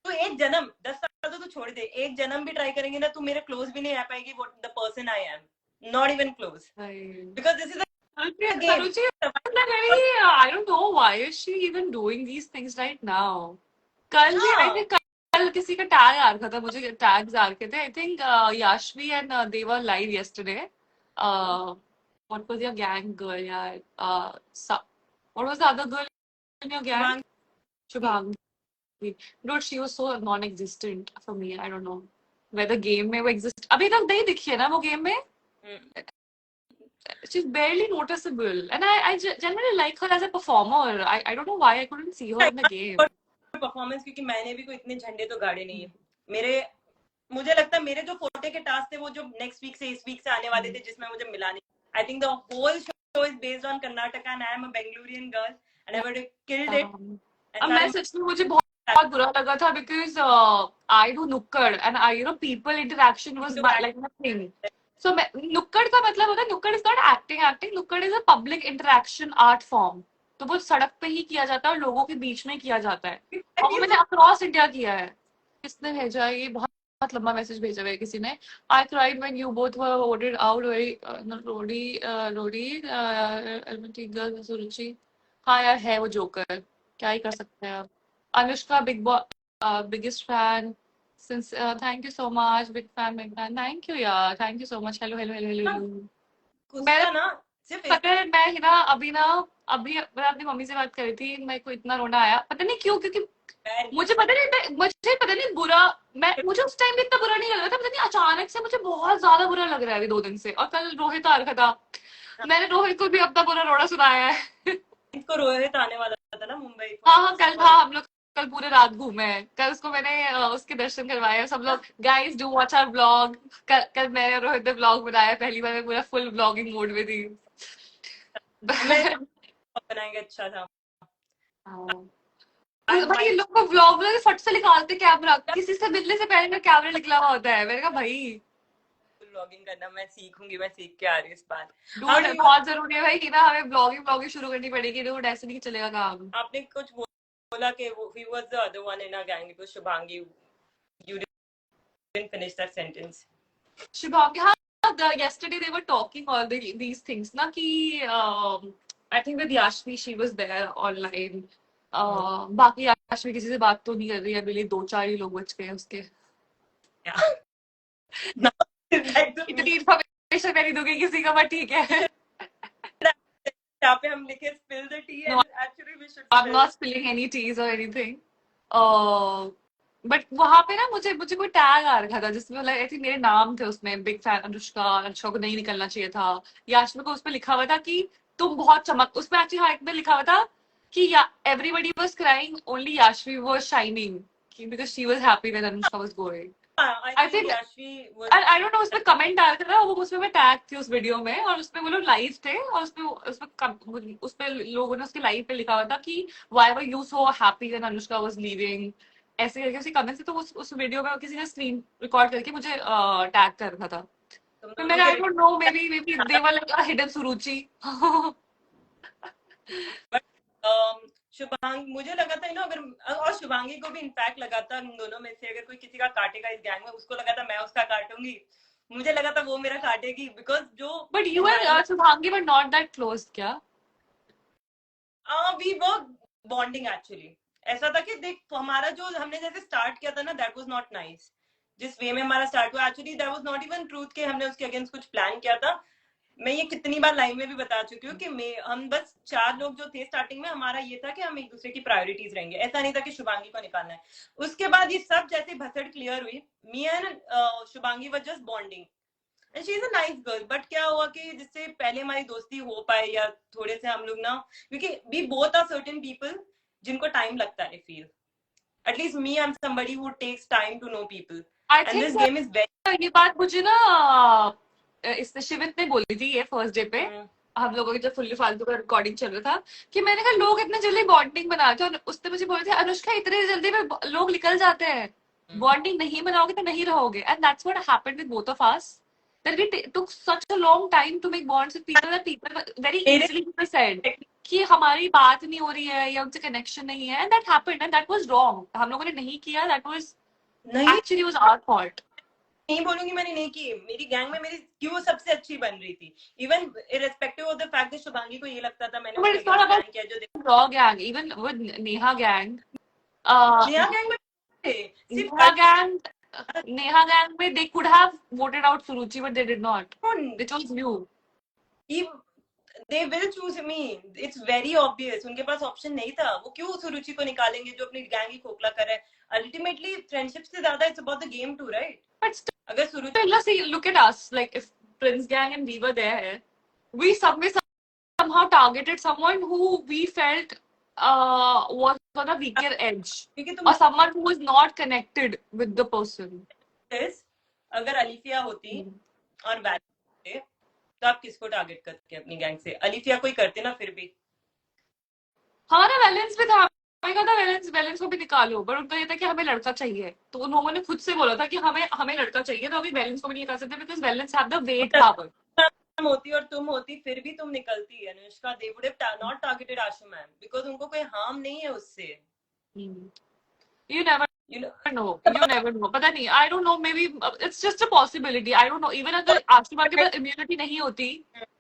तू एक जन्म, 10 साल तो तू छोड़ दे, एक जन्म भी ट्राई करेंगे ना, तू मेरे क्लोज भी नहीं आ पाएगी what the person I am, not even close, because this is a game. Saruchi, I don't know why is she even doing these things right now. कल भी आई थिंक कल किसी का टैग आ रखा था, मुझे टैग्स आ रखे थे। I think Yashvi and they were live yesterday. What was your gang girl यार? What was the other girl in your gang? Shubhangi. Dude, she was so non-existent for me. I don't know whether game में वो exist अभी तक नहीं दिखी है ना वो गेम में। She's barely noticeable, and I generally like her as a performer. I don't know why I couldn't see her in the game. Performance, क्योंकि मैंने भी कोई इतने झंडे तो गाड़े नहीं है मेरे, मुझे लगता है मेरे जो फोटे के टास्क थे वो जो नेक्स्ट वीक से इस वीक से आने वाले थे जिसमें मुझे मिला नहीं। I think the whole show is based on Karnataka and I am a Bengalurian girl and I would have killed it. अब मैं सच में मुझे बहुत बुरा लगा था because I do नुक्कड़ and I people interaction was like nothing. So नुक्कड़ का मतलब होता है, नुक्कड़ इज नॉट एक्टिंग, नुक्कड़ is a public interaction art form. तो वो सड़क पे ही किया जाता है और लोगों के बीच में किया जाता है, और वो मैंने अक्रॉस इंडिया किया है। किसने भेजा ये बहुत लंबा मैसेज भेजा हुआ है किसी ने। I cried when you both were voted out. Very not Rodi elementary girl Suruchi। हाँ यार है वो जोकर, क्या ही कर सकते हैं अब। Anushka biggest fan since thank you so much, big fan thank you यार, thank you so much। hello। गुस्सा ना सिर्फ पता है अभी मैं अपनी मम्मी से बात कर रही थी, मेरे को इतना रोना आया पता नहीं क्यों, क्योंकि मुझे पता नहीं बुरा, मुझे उस टाइम भी इतना बुरा नहीं लग रहा था, पता नहीं अचानक से मुझे बहुत ज्यादा बुरा लग रहा है अभी 2 दिन से। और कल रोहित आ रखा था, मैंने रोहित को भी अपना बुरा रोना सुनाया है। इसको रोहित आने वाला था ना मुंबई। हाँ कल था, हम लोग कल पूरे रात घूमे हैं। कल उसको मैंने उसके दर्शन करवाए। सब लोग guys do watch our blog. कल मैंने और रोहित ने ब्लॉग बनाया, पहली बार मैं पूरा फुल ब्लॉगिंग मोड में थी। बनाएंगे अच्छा था भाई ये लोग को व्लॉग में फट से निकालते कैमरा, किसी से मिलने से पहले कैमरा निकला हुआ होता है। मैंने कहा भाई ब्लॉगिंग करना मैं सीखूंगी, मैं सीख के आ रही हूँ इस बार। डूड बहुत जरूरी है भाई कि ना हमें ब्लॉगिंग शुरू करनी पड़ेगी। डूड ऐसे नहीं चलेगा काम। आपने कुछ बोला कि he was the other one in our gang, it was Shubhangi. You didn't finish that sentence. Shubhangi, हाँ, yesterday they were talking all these things ना कि I think with Yashvi she was there online. बाकी याशवी किसी से बात तो नहीं कर रही है अभी, 2-4 ही लोग बच गए उसके। इतनी इन्फॉर्मेशन मैं नहीं दूंगी किसी का, बट ठीक है। यहाँ पे हम लिखे spill the tea and actually we should I'm not spilling any teas or anything. But वहां पे ना मुझे कोई टैग आ रखा था जिसमें आई थिंक मेरे नाम थे उसमें, बिग फैन अनुष्का को नहीं निकलना चाहिए था। याशवी को उस पर लिखा हुआ था कि तुम बहुत चमक, उसमें एक्चुअली हाँ एक में लिखा हुआ था कि everybody was crying, only Yashvi was shining because she was happy when Anushka was going. I I think think Yashvi was. I don't know, उसमें कमेंट आ रहा था, वो उसमें मैं टैग थी उस वीडियो में, और उसमें वो लोग लाइव थे, और उसमें लोगों ने उसके लाइव पे लिखा हुआ था कि why were you so happy when Anushka was leaving, ऐसे करके उसके कमेंट्स थे। तो उस वीडियो में किसी ने स्क्रीन रिकॉर्ड करके मुझे टैग कर रखा था। तुम तो दोनों मैंने, के I don't know, may be they were like a hidden Suruchi. But Shubhang मुझे लगा था अगर, और शुभांगी को भी इनफैक्ट लगा था उन दोनों में से अगर कोई किसी का काटेगा इस गैंग में, उसको लगा था मैं उसका काटूंगी, मुझे लगा था वो मेरा काटेगी, बिकॉज जो but you and environment Shubhangi were not that close क्या? We were bonding actually. ऐसा था कि देख हमारा जो हमने जैसे स्टार्ट किया था ना, दैट वाज नॉट नाइस। जिस वे में हमारा स्टार्ट हुआ actually, that was not even truth के हमने उसके अगेंस्ट कुछ प्लान किया था। मैं ये कितनी बार लाइव में भी बता चुकी हूँ कि हम बस 4 लोग जो थे स्टार्टिंग में, हमारा ये था कि हम एक दूसरे की प्रायोरिटीज रहेंगे, ऐसा नहीं था कि शुभांगी को निकालना है। उसके बाद ये सब जैसे भसड़ क्लियर हुई, me and Shubhangi were just bonding and she is a nice girl. But क्या हुआ कि जिससे पहले हमारी दोस्ती हो पाए या थोड़े से हम लोग ना, क्योंकि we both are certain people जिनको टाइम लगता है, feel at least me I am somebody who takes time to know people I and this think game is ये बात मुझे ना इसने शिवित ने बोली थी ये फर्स्ट डे पे, वेरी। हम लोगों की जब फुल्ली फालतू का रिकॉर्डिंग चल रहा था, कि मैंने कहा लोग इतने जल्दी बॉन्डिंग बनाते हैं, और उसने मुझे बोले थे अनुष्का इतने जल्दी में लोग निकल जाते हैं, बॉन्डिंग नहीं बनाओगे तो नहीं रहोगे, and that's what happened with both of us, that we took such a long time to make bonds with people that people very easily said कि हमारी बात नहीं हो रही है या उनसे कनेक्शन नहीं है, and that happened and that was wrong, हम लोगों ने नहीं किया, that was नहीं actually was our fault. नहीं बोलूंगी मैंने नहीं की, मेरी गैंग में मेरी क्यों सबसे अच्छी बन रही थी, even irrespective of the fact कि शुभांगी को ये लगता था मैंने But उसके it's not against about plan किया जो raw gang, even with Neha gang. नया गैंग में थे, सिर्फ Neha gang, Neha gang में they could have voted out Suruchi, but they did not. They chose you. They will choose me, it's very obvious, उनके पास option नहीं था, वो क्यों सुरुचि को निकालेंगे जो अपनी गैंग ही खोखला कर रहा है। अल्टीमेटली फ्रेंडशिप से ज्यादा it's about the game too, right? But अगर सुरुचि still, let's see, look at us. Like if Prince gang and we were there, we somehow targeted someone who we felt was on a weaker edge, क्योंकि or तुम someone who was not connected with the person. अगर अलिफिया होती और valence होते तो आप किसको target करते अपनी गैंग से? अलिफिया कोई करते ना फिर भी। हाँ ना, बैलेंस भी था, हमें कहा था बैलेंस बैलेंस को भी निकालो, पर उनका ये था कि हमें लड़का चाहिए, तो उन्होंने खुद से बोला था कि हमें हमें लड़का चाहिए, तो अभी बैलेंस को भी नहीं निकाल सकते because balance have the weight power. होती और तुम होती फिर भी तुम निकलती है Anushka, they would have not targeted Ashu ma'am because उनको कोई हार्म नहीं है उससे। You never you know know, you never know, पता नहीं, I don't know, maybe it's just a possibility, I don't know, even अगर आशु मैम के पास इम्यूनिटी नहीं होती,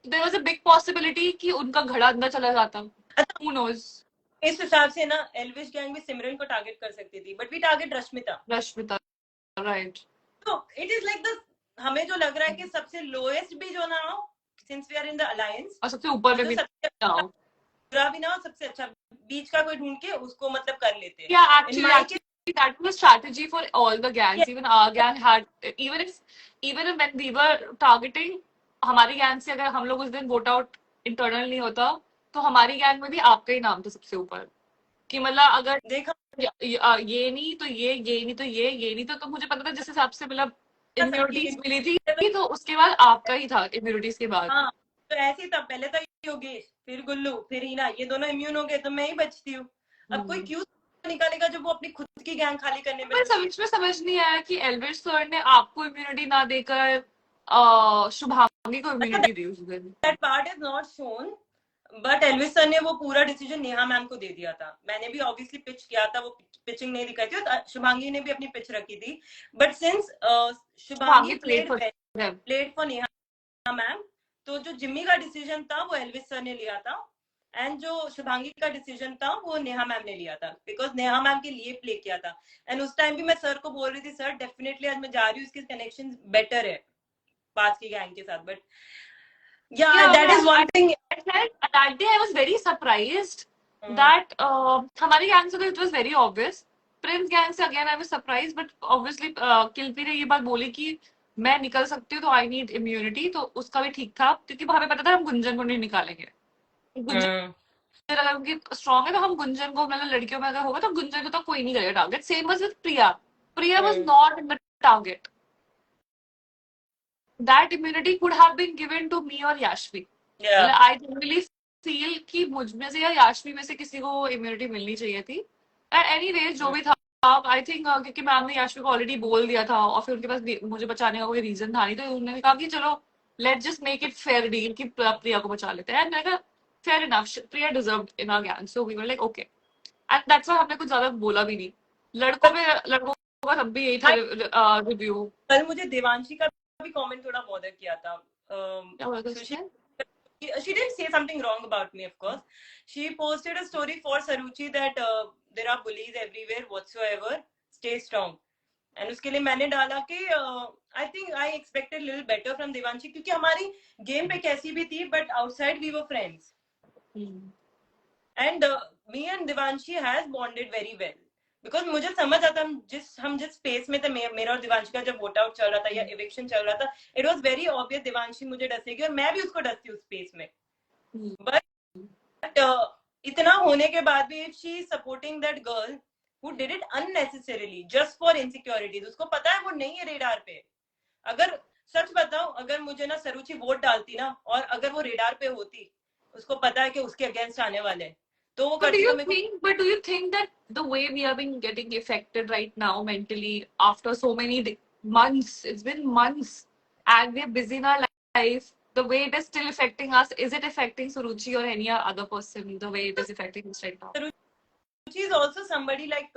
there was a big possibility कि उनका घड़ा अंदर चला जाता, who knows। इस हिसाब से ना एल्विश गैंग भी सिमरन को टारगेट कर सकती थी, but we target Rashmita, right. तो इट इज लाइक द, हमें जो लग रहा है कि सबसे लोएस्ट भी जो ना हो, since we are in the alliance, और सबसे ऊपर में भी सबसे ना हो, बुरा भी ना हो, सबसे अच्छा बीच का कोई ढूंढ के उसको मतलब कर लेते हैं। yeah, actually that was strategy for all the gangs, even our gang had, even if when we were targeting, हमारी गैंग से अगर हम लोग उस दिन वोट आउट इंटरनल नहीं होता, तो हमारी गैंग में भी आपका ही नाम था सबसे ऊपर, कि मतलब अगर देखा ये नहीं तो ये नहीं तो ये नहीं तो मुझे पता था जिस हिसाब से मतलब इम्यूनिटीज मिली थी, तो उसके बाद आपका ही था इम्यूनिटीज के बाद। हाँ, तो ऐसे ही था, पहले था योगेश, फिर गुल्लू, फिर हीना, ये दोनों इम्यून हो गए तो मैं ही बचती हूँ। अब कोई क्यों निकालेगा जब वो अपनी खुद की गैंग खाली करने में समझ नहीं आया कि एल्विश सर ने आपको इम्यूनिटी ना देकर शुभांगी को इम्यूनिटी दी उस दिन। That part is not shown, but Elvis sir ने वो पूरा डिसीजन नेहा मैम को दे दिया था। मैंने भी ऑब्वियसली पिच किया था, वो पिचिंग नहीं दिखाई थी, शुभांगी ने भी अपनी पिच रखी थी, but since Shubhangi played for Neha ma'am, तो जो जिम्मी का डिसीजन था वो एल्विस सर ने लिया था, एंड जो शुभांगी का डिसीजन था वो नेहा मैम ने लिया था, बिकॉज नेहा मैम के लिए प्ले किया था। एंड उस टाइम भी मैं सर को बोल रही थी, सर डेफिनेटली आज मैं जा रही हूँ, इसके कनेक्शन बेटर है पास की गैंग के साथ, but that is one thing. That day I was very surprised that हमारी गैंग से तो it was very obvious, Prince gang से again I was surprised, but obviously किल्पी ने ये बात बोली कि मैं निकल सकती हूँ तो आई नीड इम्यूनिटी, तो उसका भी ठीक था, क्योंकि हमें पता था हम गुंजन को नहीं निकालेंगे, गुंजन अगर उनकी स्ट्रॉन्ग है तो हम गुंजन को, मतलब लड़कियों में अगर होगा तो गुंजन को तो कोई नहीं करेगा target. Same was with Priya, Priya was not in the target. That immunity could have been given to me or Yashvi. Yeah. मतलब I generally feel कि मुझ में से या याशवी में से किसी को इम्यूनिटी मिलनी चाहिए थी. एंड एनीवेज जो भी था, आई थिंक क्योंकि मैम ने याशवी को ऑलरेडी बोल दिया था और फिर उनके पास मुझे बचाने का कोई रीजन था नहीं, तो उन्होंने कहा कि चलो let's just make it fair deal कि प्रिया को बचा लेते हैं. एंड मैंने कहा fair enough, Priya deserved in our gang, so we were like okay. And that's why हमने कुछ ज्यादा बोला भी नहीं. लड़कों का तब भी यही था रिव्यू. कल मुझे देवांशी का भी कमेंट थोड़ा बॉदर किया था. क्या हुआ था उसमें? She didn't say something wrong about me, of course. She posted a story for Saruchi that there are bullies everywhere whatsoever. Stay strong. And उसके लिए मैंने डाला कि I think I expected little better from Devanshi, क्योंकि हमारी game पे कैसी भी थी, but outside we were friends. And me and Devanshi has bonded very well. Because मुझे समझ आता, हम जिस स्पेस में थे, मेरा और दिवांशी का जब वोट आउट चल रहा था या इविक्शन चल रहा था, it was very obvious Divanshi मुझे डसेगी और मैं भी उसको डसती उस स्पेस में. बट इतना होने के बाद भी if she is supporting that girl who did it unnecessarily just for insecurities, उसको पता है वो नहीं है रेडार पे. अगर सच बताऊं, अगर मुझे ना सरुचि वोट डालती ना और अगर वो रेडार पे होती, उसको पता है कि उसके अगेंस्ट आने वाले, तो वो But do you think that the way we have been getting affected right now mentally after so many months, it's been months, and we're busy in our life, the way it is still affecting us, is it affecting Suruchi or any other person the way it is affecting us right now? Suruchi is also somebody like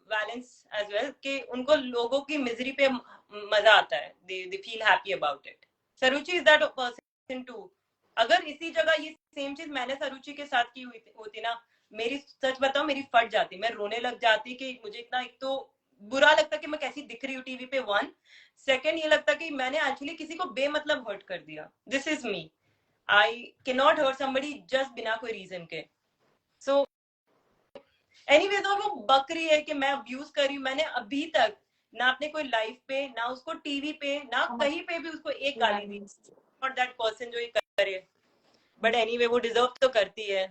Valence as well, कि उनको लोगों की misery पे मजा आता है, they feel happy about it. Saruchi is that person too. अगर इसी जगह ये सेम चीज मैंने सरुचि के साथ की हुई होती ना, मेरी सच बताओ मेरी फट जाती, मैं रोने लग जाती कि मुझे इतना, एक तो बुरा लगता कि मैं कैसी दिख रही हूँ टीवी पे, वन. सेकंड ये लगता कि मैंने एक्चुअली किसी को बेमतलब हर्ट कर दिया. This is me. I can not hurt somebody just बिना कोई रीजन के. सो एनीवेज, और वो बक रही है कि मैं अब्यूज कर रही हूँ. मैंने अभी तक ना अपने कोई लाइव पे, ना उसको टीवी पे, ना कहीं पे भी उसको एक गाली दी. नॉट दैट पर्सन जो ये करे, बट एनीवे वो डिजर्व तो करती है.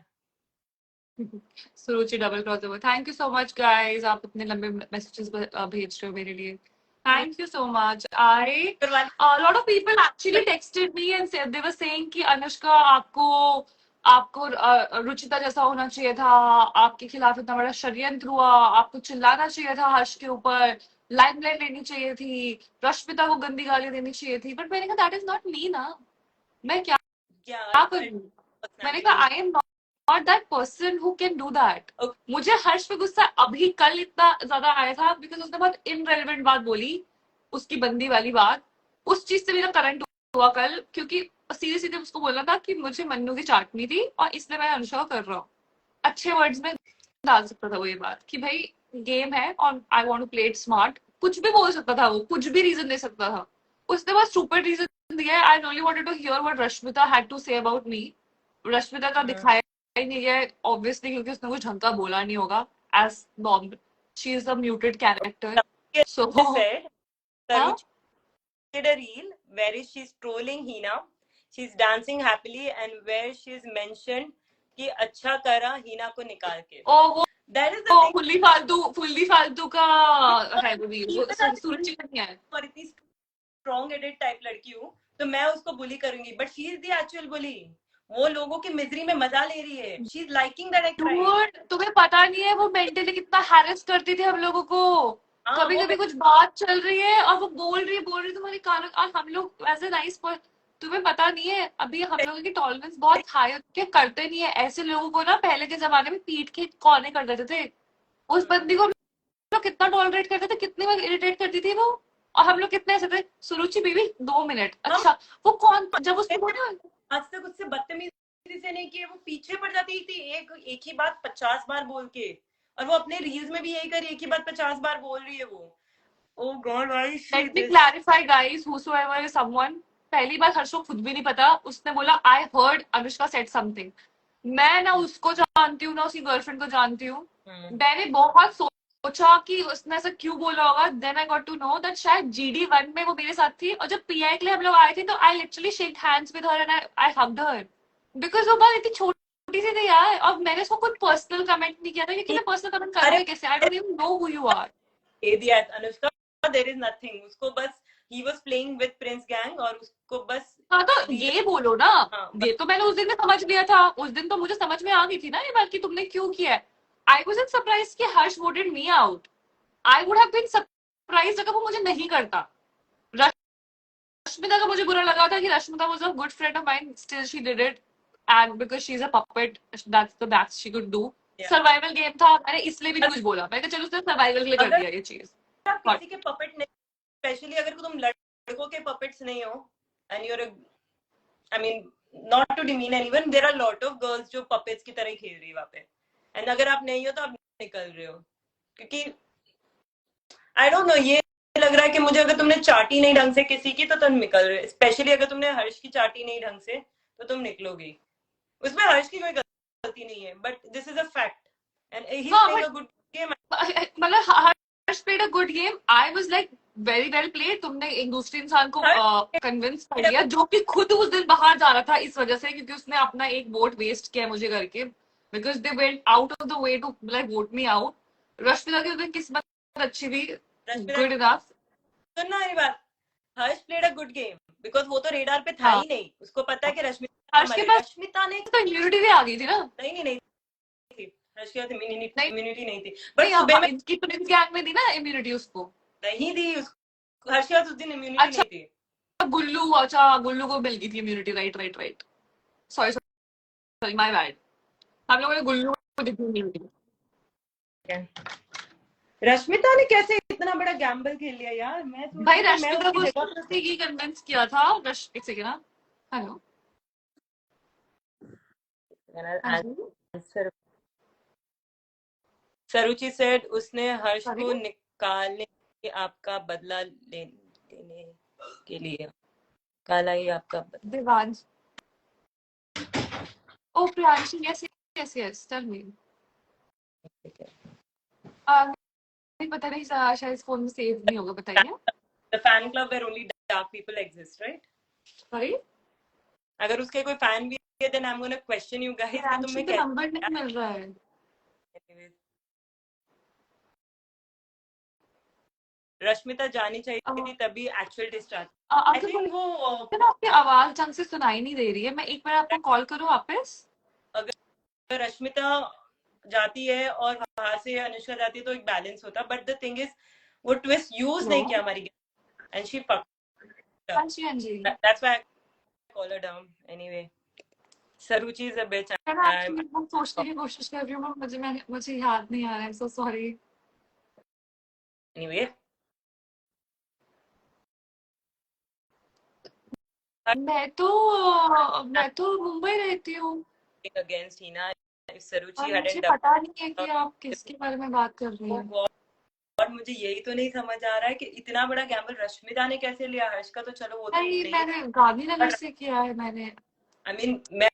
Suruchi double cross over. Thank you so much guys, आप इतने लंबे मैसेजेस भेज रहे हो मेरे लिए. Thank you so much. A lot of people actually texted me and said, they were saying कि अनुष्का आपको रुचिता जैसा होना चाहिए था, आपके खिलाफ इतना बड़ा षड्यंत्र हुआ, आपको चिल्लाना चाहिए था हर्ष के ऊपर, लाइमलाइट लेनी चाहिए थी, रश्मिता को गंदी गाली देनी चाहिए थी. बट मैंने कहा दैट इज नॉट मी ना, मैं क्या करूं. मैंने कहा आई am not that person who can do that. मुझे हर्ष पे गुस्सा अभी कल इतना ज्यादा आया था बिकॉज उसने बहुत इनरेलेवेंट बात बोली, उसकी बंदी वाली बात. उस चीज से मेरा करंट हुआ कल, क्योंकि सीधे सीधे उसको बोलना था कि मुझे मन्नू की चाटनी थी और इसलिए मैं अनुष्का को कर रहा हूँ. अच्छे वर्ड्स में डाल सकता था वो ये बात कि भाई गेम है और I want to play it smart. कुछ भी बोल सकता था वो, कुछ भी रीजन दे सकता था. उसने बस स्टूपिड रीजन दिया. I only wanted to hear what Rashmita had to say about me. Rashmita का दिखाया ही नहीं है ऑब्वियसली, क्योंकि उसने कुछ ढंग का बोला नहीं होगा. As normal she is a muted character. So Saruchi did a reel where she's trolling Hina. She's dancing happily and where she's mentioned कि अच्छा करा हीना को निकाल के. वो that is the thing. Fully फालतू का है वो भी. सुरुचि का नहीं है. और इतनी स्ट्रॉन्ग हेडेड टाइप लड़की हूँ तो मैं उसको बुली करूंगी, but she is the actual bully. वो लोगों की मिजरी में मजा ले रही है. She is liking that I cry. तुम्हें पता नहीं है वो मेंटली कितना हैरेस करती थी हम लोगों को. कभी कभी कुछ बात चल रही है और वो बोल रही तुम्हारे कान, और हम लोग एज ए नाइस पर्सन, तुम्हें पता नहीं है अभी हम लोगों की टॉलरेंस बहुत हाई होती, करते नहीं है ऐसे लोगों को ना. पहले के जमाने में पीट के कौने कर देते थे. उस बंदी को हम लोग कितना टॉलरेट करते थे, कितनी बार इरिटेट करती थी वो, और हम लोग कितने ऐसे थे. सुरुचि बेबी 2 मिनट. अच्छा वो कौन, जब उसको बोला आज तक उससे बदतमीजी से नहीं किए, वो पीछे पड़ जाती थी एक ही बात 50 बार बोल के, और वो अपने रील्स में भी यही कर, एक ही बात 50 बार बोल रही है वो. Oh God, why is she Let me clarify guys, whosoever is someone. पहली बार हर्ष को खुद भी नहीं पता, उसने बोला I heard Anushka said something. मैं ना उसको जानती हूँ ना उसकी गर्लफ्रेंड को जानती हूँ. मैंने बहुत सोचा कि उसने ऐसा क्यों बोला होगा. Then I got to know that शायद GD1 में वो मेरे साथ थी, और जब PI के लिए हम लोग आए थे तो I literally shake hands with her and I hugged her because वो बात इतनी छोटी सी थी यार. और मैंने उसको कुछ पर्सनल कमेंट नहीं किया था, क्योंकि मैं पर्सनल कमेंट करूंगी कैसे. I don't even know who you are. Anushka there is nothing, उसको बस ही was playing with Prince gang और उसको बस हाँ तो ये बोलो ना, हाँ ये तो मैंने उस दिन में समझ लिया था, उस दिन तो मुझे समझ में आ गई थी ना ये बात कि तुमने क्यों किया है। आई वाज़न्ट सरप्राइज्ड कि Harsh voted me out. I would have been surprised अगर वो मुझे नहीं करता। रश्मिता का मुझे बुरा लगा था कि Rashmita was a good friend of mine, still she did it and because she is a puppet, that's the best she could do. yeah. Survival game था, मैंने इसलिए भी नहीं कुछ बोला, मैंने कहा चलो उसने सर्वाइवल के लिए कर अगर दिया ये चीज। आप किसी के पपेट नहीं, स्पेशली अगर तुम लड़कों के पपेट्स नहीं हो and your I mean not to demean anyone, there are lot of girls जो पपेट्स की तरह खेल रही है वहां पे, एंड अगर आप नहीं हो तो आप निकल रहे हो, क्योंकि आई डोंट नो, ये लग रहा है कि मुझे अगर तुमने चाटी नहीं ढंग से किसी की तो तुम निकल रहे हो, स्पेशली अगर तुमने हर्ष की चाटी नहीं ढंग से तो तुम निकलोगे। उसमें हर्ष की कोई गलती नहीं है, but this is a fact and he is playing a good game. मतलब Harsh played a good game, I was like very well played, तुमने एक दूसरे इंसान को कन्विंस कर लिया जो कि खुद उस दिन बाहर जा रहा था इस वजह से, क्योंकि उसने अपना एक वोट वेस्ट किया मुझे करके, because they went out of the way to like vote me out. Rashmita की उस दिन किस्मत अच्छी थी, गुड इनफ। सुनना मेरी बात, Harsh played a good game because वो तो रेडार पे था हाँ, ही नहीं, उसको पता है कि रश्मिता हर्ष के मरे, पास रश्मिता ने तो इम्यूनिटी भी आ गई थी ना। नहीं थी, हर्ष के पास नहीं इम्यूनिटी नहीं थी, बट नहीं, सुबह में इनकी प्रिंस गैंग में थी ना इम्यूनिटी उसको। नहीं थी, हर्ष के पास उस दिन इम्यूनिटी अच्छा, नहीं थी। गुल्लू, अच्छा गुल्लू को मिल गई थी immunity, right right right, sorry sorry my bad, हम लोगों ने गुल्लू को दी थी immunity। रश्मिता ने कैसे इतना बड़ा गैम्बल खेल लिया यार, मैं सोच भाई रही थी मैं रश्मिता उसकी को जगह पे उसने ही कन्विंस किया था। एक सेकेंड ना, हेलो, हाँ जी, आंसर, सरुचि सेड उसने हर्ष सॉरी, को निकालने के आपका बदला लेने के लिए काला ही आपका देवांश, ओ Priyanshi, yes yes yes, tell me. नहीं पता नहीं, शायद इस फोन में सेव नहीं होगा, बताइए। The fan club where only dark people exist, right? Sorry, अगर उसके कोई फैन भी है then I am gonna question you guys कि प्रियांशी तुम्हें का नंबर कैसे। नहीं मिल रहा है। रश्मिता जानी चाहिए थी तभी एक्चुअल टेस्ट आता। आई अगर थिंक वो ना आपकी आवाज ढंग से सुनाई नहीं दे रही है, मैं एक बार आपको कॉल करूँ वापस। अगर रश्मिता जाती है और वहां से अनुष्का जाती है तो एक बैलेंस होता, बट द थिंग इज वो ट्विस्ट यूज नहीं किया हमारी एंड शी फक्ड हाँ अप, जी हाँ जी, that's why I call her down anyway. Suruchi is a bitch, मैं आई एक्चुअली बहुत सोचने की कोशिश कर रही हूँ, मुझे याद नहीं आ रहा है, सो सॉरी। एनीवे मैं तो मुंबई रहती हूँ, अगेंस्ट हिना, इफ और सरुचि मुझे hadn't पता नहीं है कि done, आप किसके बारे में बात कर रहे ओ हैं। गॉड, और मुझे यही तो नहीं समझ आ रहा है कि इतना बड़ा गैम्बल रश्मिता ने कैसे लिया। हर्ष का तो चलो वो तो नहीं, नहीं, मैंने गांधीनगर से किया है मैंने। आई मीन मैं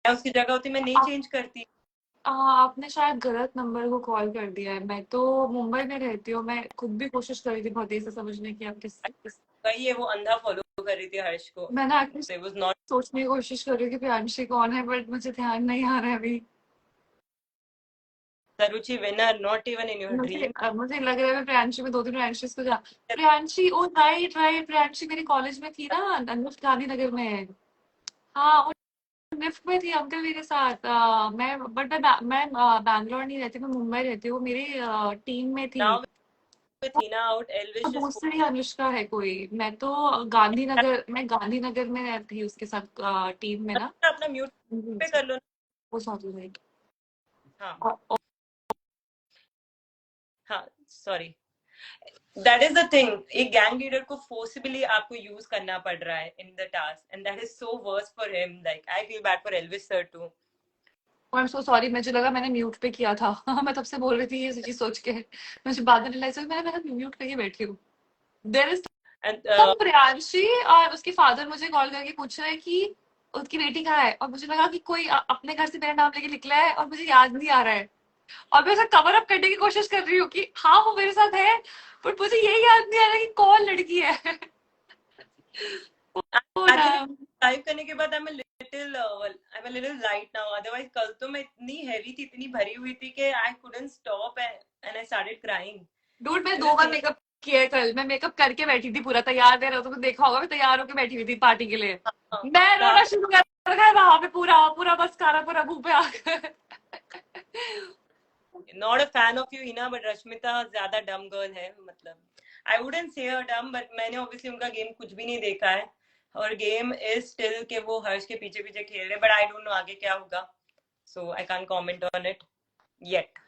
उसकी जगह होती मैं नहीं आप, चेंज करती। आपने शायद गलत नंबर को कॉल कर दिया है, मैं तो मुंबई में रहती हूँ, मैं खुद भी कोशिश कर रही थी बहुत देर से समझने की आप किस कहीं ये वो अंधा फॉलो कर रही थी हर्ष को, मैंने actually so it was not सोचने की कोशिश कर रही हूँ कि प्रियांशी कौन है, बट मुझे ध्यान नहीं आ रहा है अभी। Saruchi winner, not even in your मुझे dream. मुझे लग रहा है मैं प्रियांशी में दो तीन प्रियांशी को जा, प्रियांशी, ओ राइट राइट, प्रियांशी मेरे कॉलेज में थी ना, अनुष्ठ गांधीनगर में। हाँ, वो निफ्ट में थी अंकल मेरे साथ। मैं बैंगलोर नहीं रहती, मैं मुंबई रहती हूँ, मेरी टीम में थी। Now with Hina out, तो Elvish is दूसरी अनुष्का है कोई, मैं गांधीनगर में रहती हूँ उसके साथ टीम में ना। अपना म्यूट पे कर लो। वो सॉरी राइट। हाँ हाँ sorry, that is the thing, एक गैंग लीडर को फोर्सिबली आपको यूज करना पड़ रहा है in the task and that is so worse for him, like I feel bad for Elvish sir too. I am so sorry, मुझे लगा मैंने म्यूट पे किया था। मैं तब से बोल रही थी ये चीज सोच के, मुझे बाद में रियलाइज हुआ मैंने म्यूट पे ही बैठी हूँ। There is and some Priyanshi और उसके फादर मुझे कॉल करके पूछ रहे हैं कि उसकी बेटी कहाँ है, और मुझे लगा कि कोई अपने घर से मेरा नाम लेके निकला है और मुझे याद नहीं आ रहा है, और मैं उसे कवर अप करने की कोशिश कर रही हूँ कि हाँ वो मेरे साथ है, बट मुझे यही याद नहीं आ रहा कि कौन लड़की है। ओ एक्चुअली राम। टाइप करने के बाद आई am a little light now, otherwise कल तो मैं इतनी हैवी थी, इतनी भरी हुई थी कि I couldn't stop and I started crying. Dude, मैं 2 बार मेकअप किया है कल। मैं मेकअप करके बैठी थी, पूरा तैयार दे रहा, तुमने देखा होगा, मैं तैयार होकर बैठी हुई थी पार्टी के लिए। हाँ, मैं रोना शुरू कर रखा वहां पे, पूरा पूरा मस्कारा पूरा मुंह पे आकर। Not a fan of you Hina, but Rashmita ज्यादा डम गर्ल है, मतलब आई वुडंट से हर डम, बट मैंने ऑब्वियसली उनका गेम कुछ भी नहीं देखा है, और गेम इज स्टिल के वो हर्ष के पीछे पीछे खेल रहे, बट आई डोंट नो आगे क्या होगा, so I can't comment on it yet.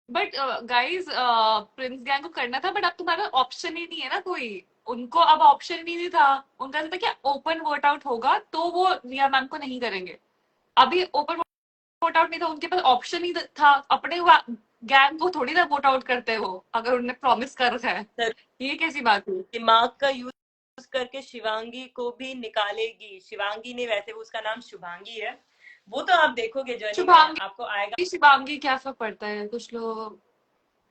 But guys, prince gang को करना था, बट अब तुम्हारा ऑप्शन ही नहीं है ना कोई। उनको अब ऑप्शन ही नहीं था। उनका था कि ओपन वोट आउट होगा तो वो रिया मैम को नहीं करेंगे। अभी ओपन वोट आउट नहीं था, उनके पास ऑप्शन ही था। अपने गैंग को थोड़ी ना वोट आउट करते हैं वो, अगर उन्होंने प्रॉमिस कर रखा है। ये कैसी बात हुई? दिमाग का यूज करके शिवांगी को भी निकालेगी। शिवांगी ने, वैसे वो उसका नाम शुभांगी है, वो तो आप देखोगे जर्नी में आपको आएगा। शुभांगी शिवांगी क्या फर्क पड़ता है? कुछ लोग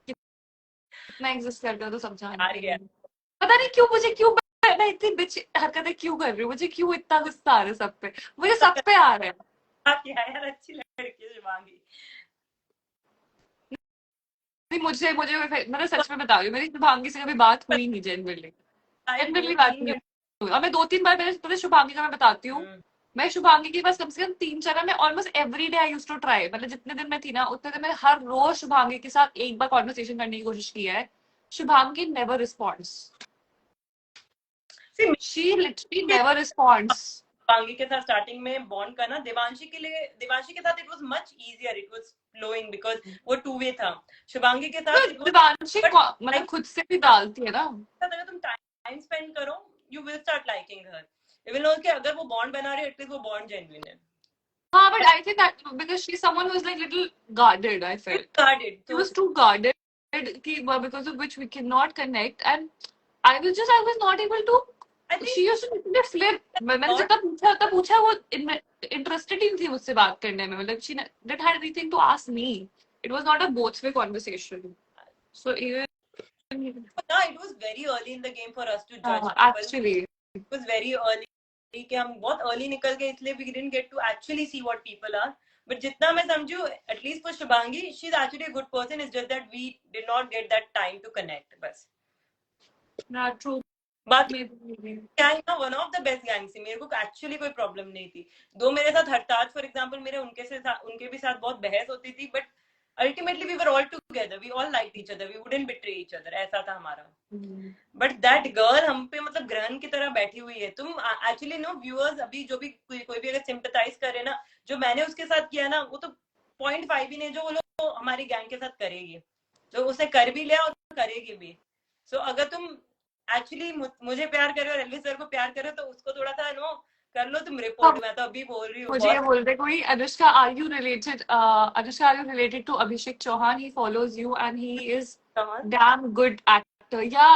कितना एग्जिस्ट करते हो तो सब आ जानते रही है। हैं। पता नहीं क्यों मुझे, क्यों मैं इतनी बिच हरकतें क्यों कर रही हूँ, मुझे क्यों इतना गुस्सा आ रहा है सब पे, मुझे सब पे आ रहा है। क्या यार, अच्छी लड़की है शिवांगी। नहीं, मुझे मुझे मतलब सच में बता रही हूँ, मेरी शुभांगी से कभी बात हुई नहीं जेनरली। दो जेनरली बात तीन नहीं घंटे हुई। और मैं 2-3 बार, मैंने पता है शुभांगी का मैं बताती हूँ। मैं शुभांगी के पास कम से कम 3-4 मैं almost every day I use to try, मतलब जितने दिन मैं थी ना उतने दिन मैंने हर रोज शुभांगी के साथ एक बार कॉन्वर्सेशन करने की कोशिश की है। Shubhangi never responds. See, she literally never responds. Shivangi के साथ स्टार्टिंग में बॉन्ड करना, देवांशी के लिए, देवांशी के साथ it was much easier, it was flowing because वो टू वे था। शिवांगी के तो साथ इट वाज, दिवांशी बट मतलब खुद से भी डालती है ना। अगर तुम टाइम स्पेंड करो, you will start liking her. Even know कि अगर वो बॉन्ड बना रही है, एटलीस्ट वो बॉन्ड जेन्युइन है। हाँ, but I think that because she's someone who's like little guarded, I felt. Guarded She तो was too guarded, because of which we cannot connect. And I was not able to. I She think used to literally flip. मैंने जितना पूछा उतना पूछा, वो interested ही नहीं थी मुझसे बात करने में। मतलब she didn't have anything to ask me. It was not a both way conversation. So even it was very early in the game for us to जज people. actually, was very early कि हम बहुत early निकल गए, इसलिए we didn't get to actually see what people are, but जितना मैं समझू, at least for Shubhangi, she's actually a good person, it's just that we did not get that time to connect बस। not true. बाकी Maybe. Gang ना one of the best gang थी, मेरे को actually कोई प्रॉब्लम नहीं थी। दो मेरे साथ हरताज फॉर एग्जांपल, मेरे उनके भी साथ बहुत बहस होती थी, but ultimately we were all together, we all liked each other, we wouldn't betray each other, ऐसा था हमारा। बट दैट गर्ल हम पे मतलब ग्रहण की तरह बैठी हुई है। तुम एक्चुअली नो व्यूअर्स, अभी जो भी कोई भी अगर सिंपथाइज करे ना, जो मैंने उसके साथ किया ना, वो तो 0.5 भी नहीं जो वो लोग हमारी गैंग के साथ करेगी, जो उसे कर भी लिया और करेगी भी। सो अगर तुम एक्चुअली मुझे प्यार करे और एलवी सर को प्यार करे, तो उसको थोड़ा सा नो कर लो तुम रिपोर्ट। मैं तो अभी बोल रही हूँ मुझे ये बहुत। बोल रहे कोई, Anushka are you related, Anushka are you related to Abhishek Chauhan? He follows you and he is damn good actor. Yeah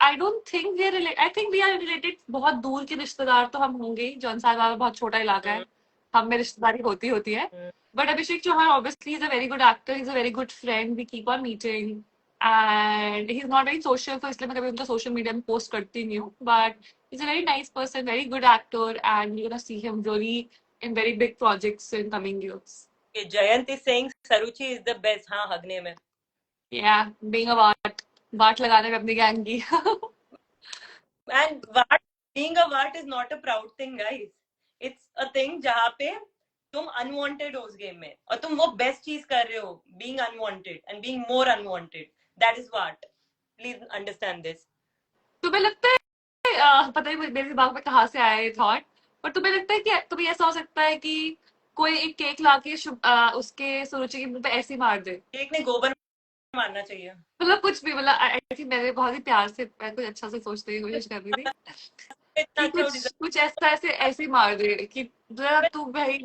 I don't think we are related, I think we are related. बहुत दूर के रिश्तेदार तो हम होंगे ही, जौनसार वाला बहुत छोटा इलाका है, हम में रिश्तेदारी होती होती है। But Abhishek Chauhan obviously is a very good actor, is a very good friend, we keep on meeting and he is not very social, तो इसलिए मैं कभी उनका सोशल मीडिया में पोस्ट करती नहीं हूँ। But he's a very nice person, very good actor, and you're gonna see him really in very big projects in coming years. Jayant is saying Suruchi is the best, हाँ हगने में। Yeah, being a वाट लगाने में अपनी gang की। And being a what is not a proud thing, guys. It's a thing जहाँ पे तुम unwanted हो उस गेम में, और तुम वो बेस्ट चीज कर रहे हो, being unwanted and being more unwanted. That is what. Please understand this. तुम्हें लगता है, पता नहीं मेरे दिमाग में कहाँ से आया ये थॉट, पर तुम्हें लगता है कि तुम्हें ऐसा हो सकता है कि कोई एक केक लाके उसके सुरुचि के मुंह पे ऐसे ही मार दे? एक ने गोबर मारना चाहिए। मतलब कुछ भी, मतलब आई थिंक मैंने बहुत ही प्यार से, मैं कुछ अच्छा से सोचने की कोशिश कर रही थी इतना कि अच्छा कुछ कुछ ऐसा ऐसे ही मार दे कि जरा तू भाई,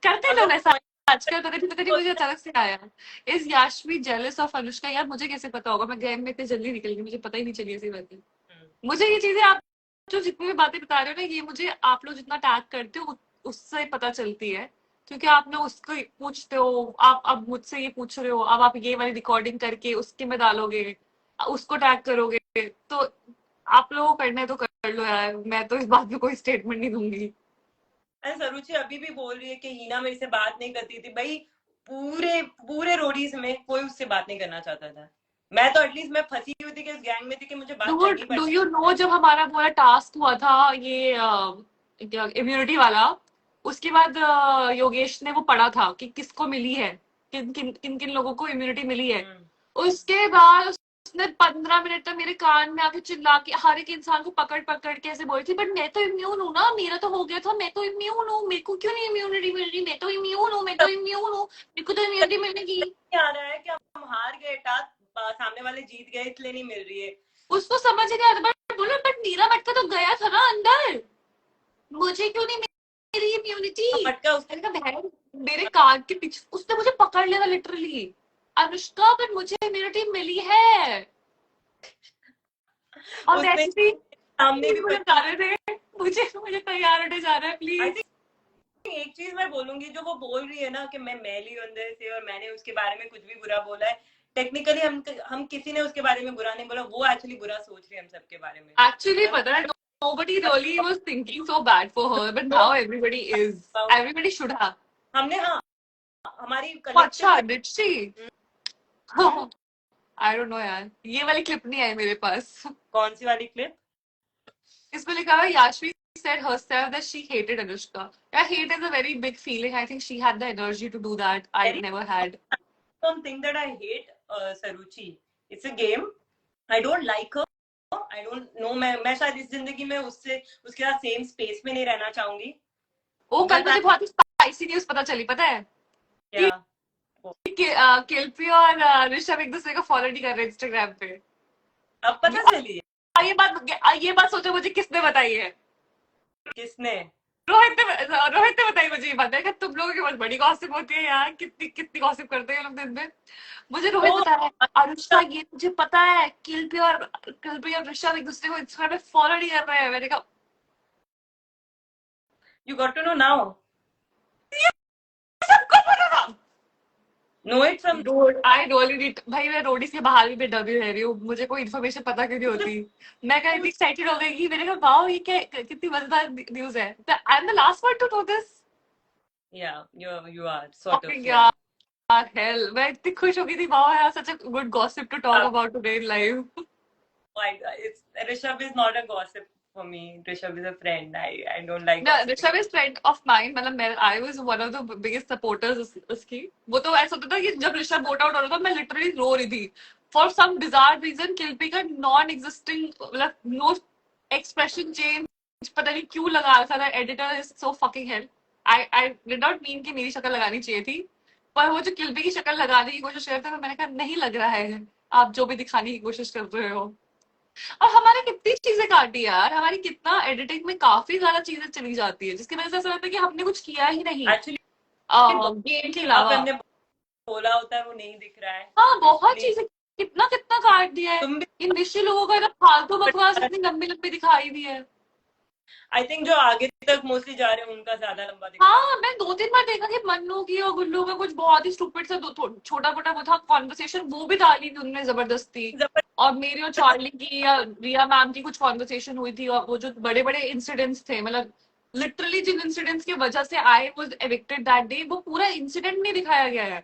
करते हैं लोग अगर ऐसा आजकल। पता नहीं मुझे अचानक से आया। Is Yashvi jealous of Anushka? यार मुझे कैसे पता होगा, मैं गेम में इतनी जल्दी निकल गई, मुझे पता ही नहीं चली ऐसी बातें। मुझे ये चीजें, आप जो जितनी भी बातें बता रहे हो ना, ये मुझे आप लोग जितना टैग करते हो उससे पता चलती है। क्योंकि आप लोग उसको पूछते हो, आप अब मुझसे ये पूछ रहे हो, अब आप ये वाली रिकॉर्डिंग करके उसके में डालोगे, उसको टैग करोगे, तो आप लोगों को करना है तो कर लो यार, मैं तो इस बात में कोई स्टेटमेंट नहीं दूंगी। सरुचि अभी भी बोल रही है कि हीना मेरे से बात नहीं करती थी। भाई पूरे पूरे रोडीज में कोई उससे बात नहीं करना चाहता था। मैं तो एटलीस्ट मैं फंसी हुई थी कि इस गैंग में थी कि मुझे बात करनी डू पड़ती। यू नो जब हमारा पूरा टास्क हुआ था ये इम्यूनिटी वाला, उसके बाद योगेश ने वो पढ़ा था कि किसको मिली है, किन किन किन किन लोगों को इम्यूनिटी मिली है। उसके बाद उसने 15 मिनट तक मेरे कान में आके चिल्ला के हर एक इंसान को पकड़ पकड़ के ऐसे बोली थी, बट मैं तो इम्यून हूँ ना, मेरा तो हो गया था, मैं तो इम्यून हूँ, मेरे को क्यों नहीं इम्यूनिटी मिल रही, मैं तो इम्यून हूँ, मैं तो इम्यून हूँ, मेरे को तो इम्यूनिटी मिलेगी। आ रहा है कि हम हार गए टास्क, सामने वाले जीत गए इसलिए नहीं मिल रही है। उसको समझ ही नहीं आता, बट बोलो बट नीरा मटका तो गया था ना अंदर, मुझे क्यों नहीं मिली इम्यूनिटी। मटका उसने मैंने कहा बहन, मेरे कान के पीछे उसने मुझे पकड़ लिया था लिटरली, अनुष्का बट मुझे इम्यूनिटी मिली है। और उसने वैसे भी सामने भी मुझे जा रहे थे, मुझे मुझे तैयार होने जा रहा है आई प्लीज। थिंक एक चीज मैं बोलूंगी, जो वो बोल रही है ना कि मैं मैली हूं अंदर से और मैंने उसके बारे में कुछ भी बुरा बोला है, टेक्निकली हम किसी ने उसके बारे में बुरा नहीं बोला, वो एक्चुअली बुरा सोच रही है हम सबके बारे में। एक्चुअली पता है nobody really was thinking so bad for her, but तो now everybody is. Everybody should have. हमने, हाँ, हमारी Oh, कलेक्टिव, अच्छा did she? I don't know यार, ये वाली क्लिप नहीं आई मेरे पास। कौन सी वाली क्लिप? इसमें लिखा हुआ याशवी said herself that she hated Anushka. Yeah, hate is a very big feeling. I think she had the energy to do that. I never had. don't think that I hate Saruchi. It's a game. I don't like her. I don't know. मैं शायद इस जिंदगी में उससे उसके साथ same space में नहीं रहना चाहूंगी। ओ कल बस मुझे बहुत ही स्पाइसी न्यूज पता चली, पता है क्या? कि किल्पी और ऋषभ एक दूसरे को फॉलो नहीं कर रहे इंस्टाग्राम पे। अब पता चली? ये बात सोचो मुझे किसने बताई है। किसने? रोहित ने बताई मुझे ये बात है कि तुम लोगों की बहुत बड़ी गॉसिप होती है यार, कितनी कितनी गॉसिप करते हैं ये लोग दिन में। मुझे रोहित तो बता रहा है अनुष्का ये मुझे पता है किल्पी और ऋषभ एक दूसरे को इंस्टाग्राम पे फॉलो नहीं कर रहे हैं। मैंने कहा you got to know now. सबको पता था। Know it from I really need भाई, मैं रोडी से बाहर भी बेडब्ल्यू रह रही हूँ, मुझे कोई इन्फॉर्मेशन पता क्यों नहीं होती। मैं कहीं इतनी एक्साइटेड हो गई कि मैंने कहा वाओ ये क्या कितनी मजेदार न्यूज है। I am the last one to know this. yeah, you are sort of, yeah. यार हेल, मैं इतनी खुश हो गई थी, वाओ यार such a good gossip to talk about today in life. It's Rishabh is not a gossip for me. Rishabh is a friend. I don't like No, gossiping. Rishabh is friend of mine, मतलब मैं I was one of the biggest supporters उसकी। वो तो ऐसा होता था कि जब ऋषभ वोट आउट हो रहा था मैं लिटरली रो रही थी फॉर सम बिजार रीजन। किल्पी का नॉन एग्जिस्टिंग मतलब नो एक्सप्रेशन चेंज, पता नहीं क्यों लगा रखा था। Editor is so fucking hell. I did not mean कि मेरी शक्ल लगानी चाहिए थी, पर वो जो किल्पी की शक्ल लगाने की कोशिश करते थे, मैंने कहा नहीं लग रहा है आप जो भी दिखाने की कोशिश कर रहे हो। और हमारे कितनी चीजें काटी यार, हमारी कितना एडिटिंग में काफी ज्यादा चीजें चली जाती है जिसकी वजह से ऐसा लगता है कि हमने कुछ किया ही नहीं Actually, गेम के अब अलावा। हमने बोला होता है वो नहीं दिख रहा है। हाँ बहुत Please, चीजें, कितना कितना काट दिया है। तुम भी। इन निश्चित लोगों का इतना फालतू बकवास इतनी लंबी लंबी दिखाई दी है। आई थिंक जो आगे तक मोस्टली जा रहे हैं उनका ज्यादा लंबा दिख रहा है। हाँ मैं 2-3 बार देखा कि मन्नू की और गुल्लू का कुछ बहुत ही स्टूपिड सा छोटा मोटा वो था कॉन्वर्सेशन, वो भी डाली थी उन्होंने जबरदस्ती। और मेरी और चार्ली की या रिया मैम की कुछ कॉन्वर्सेशन हुई थी, और वो जो बड़े बड़े इंसिडेंट्स थे, मतलब लिटरली जिन इंसिडेंट्स की वजह से I was evicted that day, वो पूरा इंसिडेंट नहीं दिखाया गया है।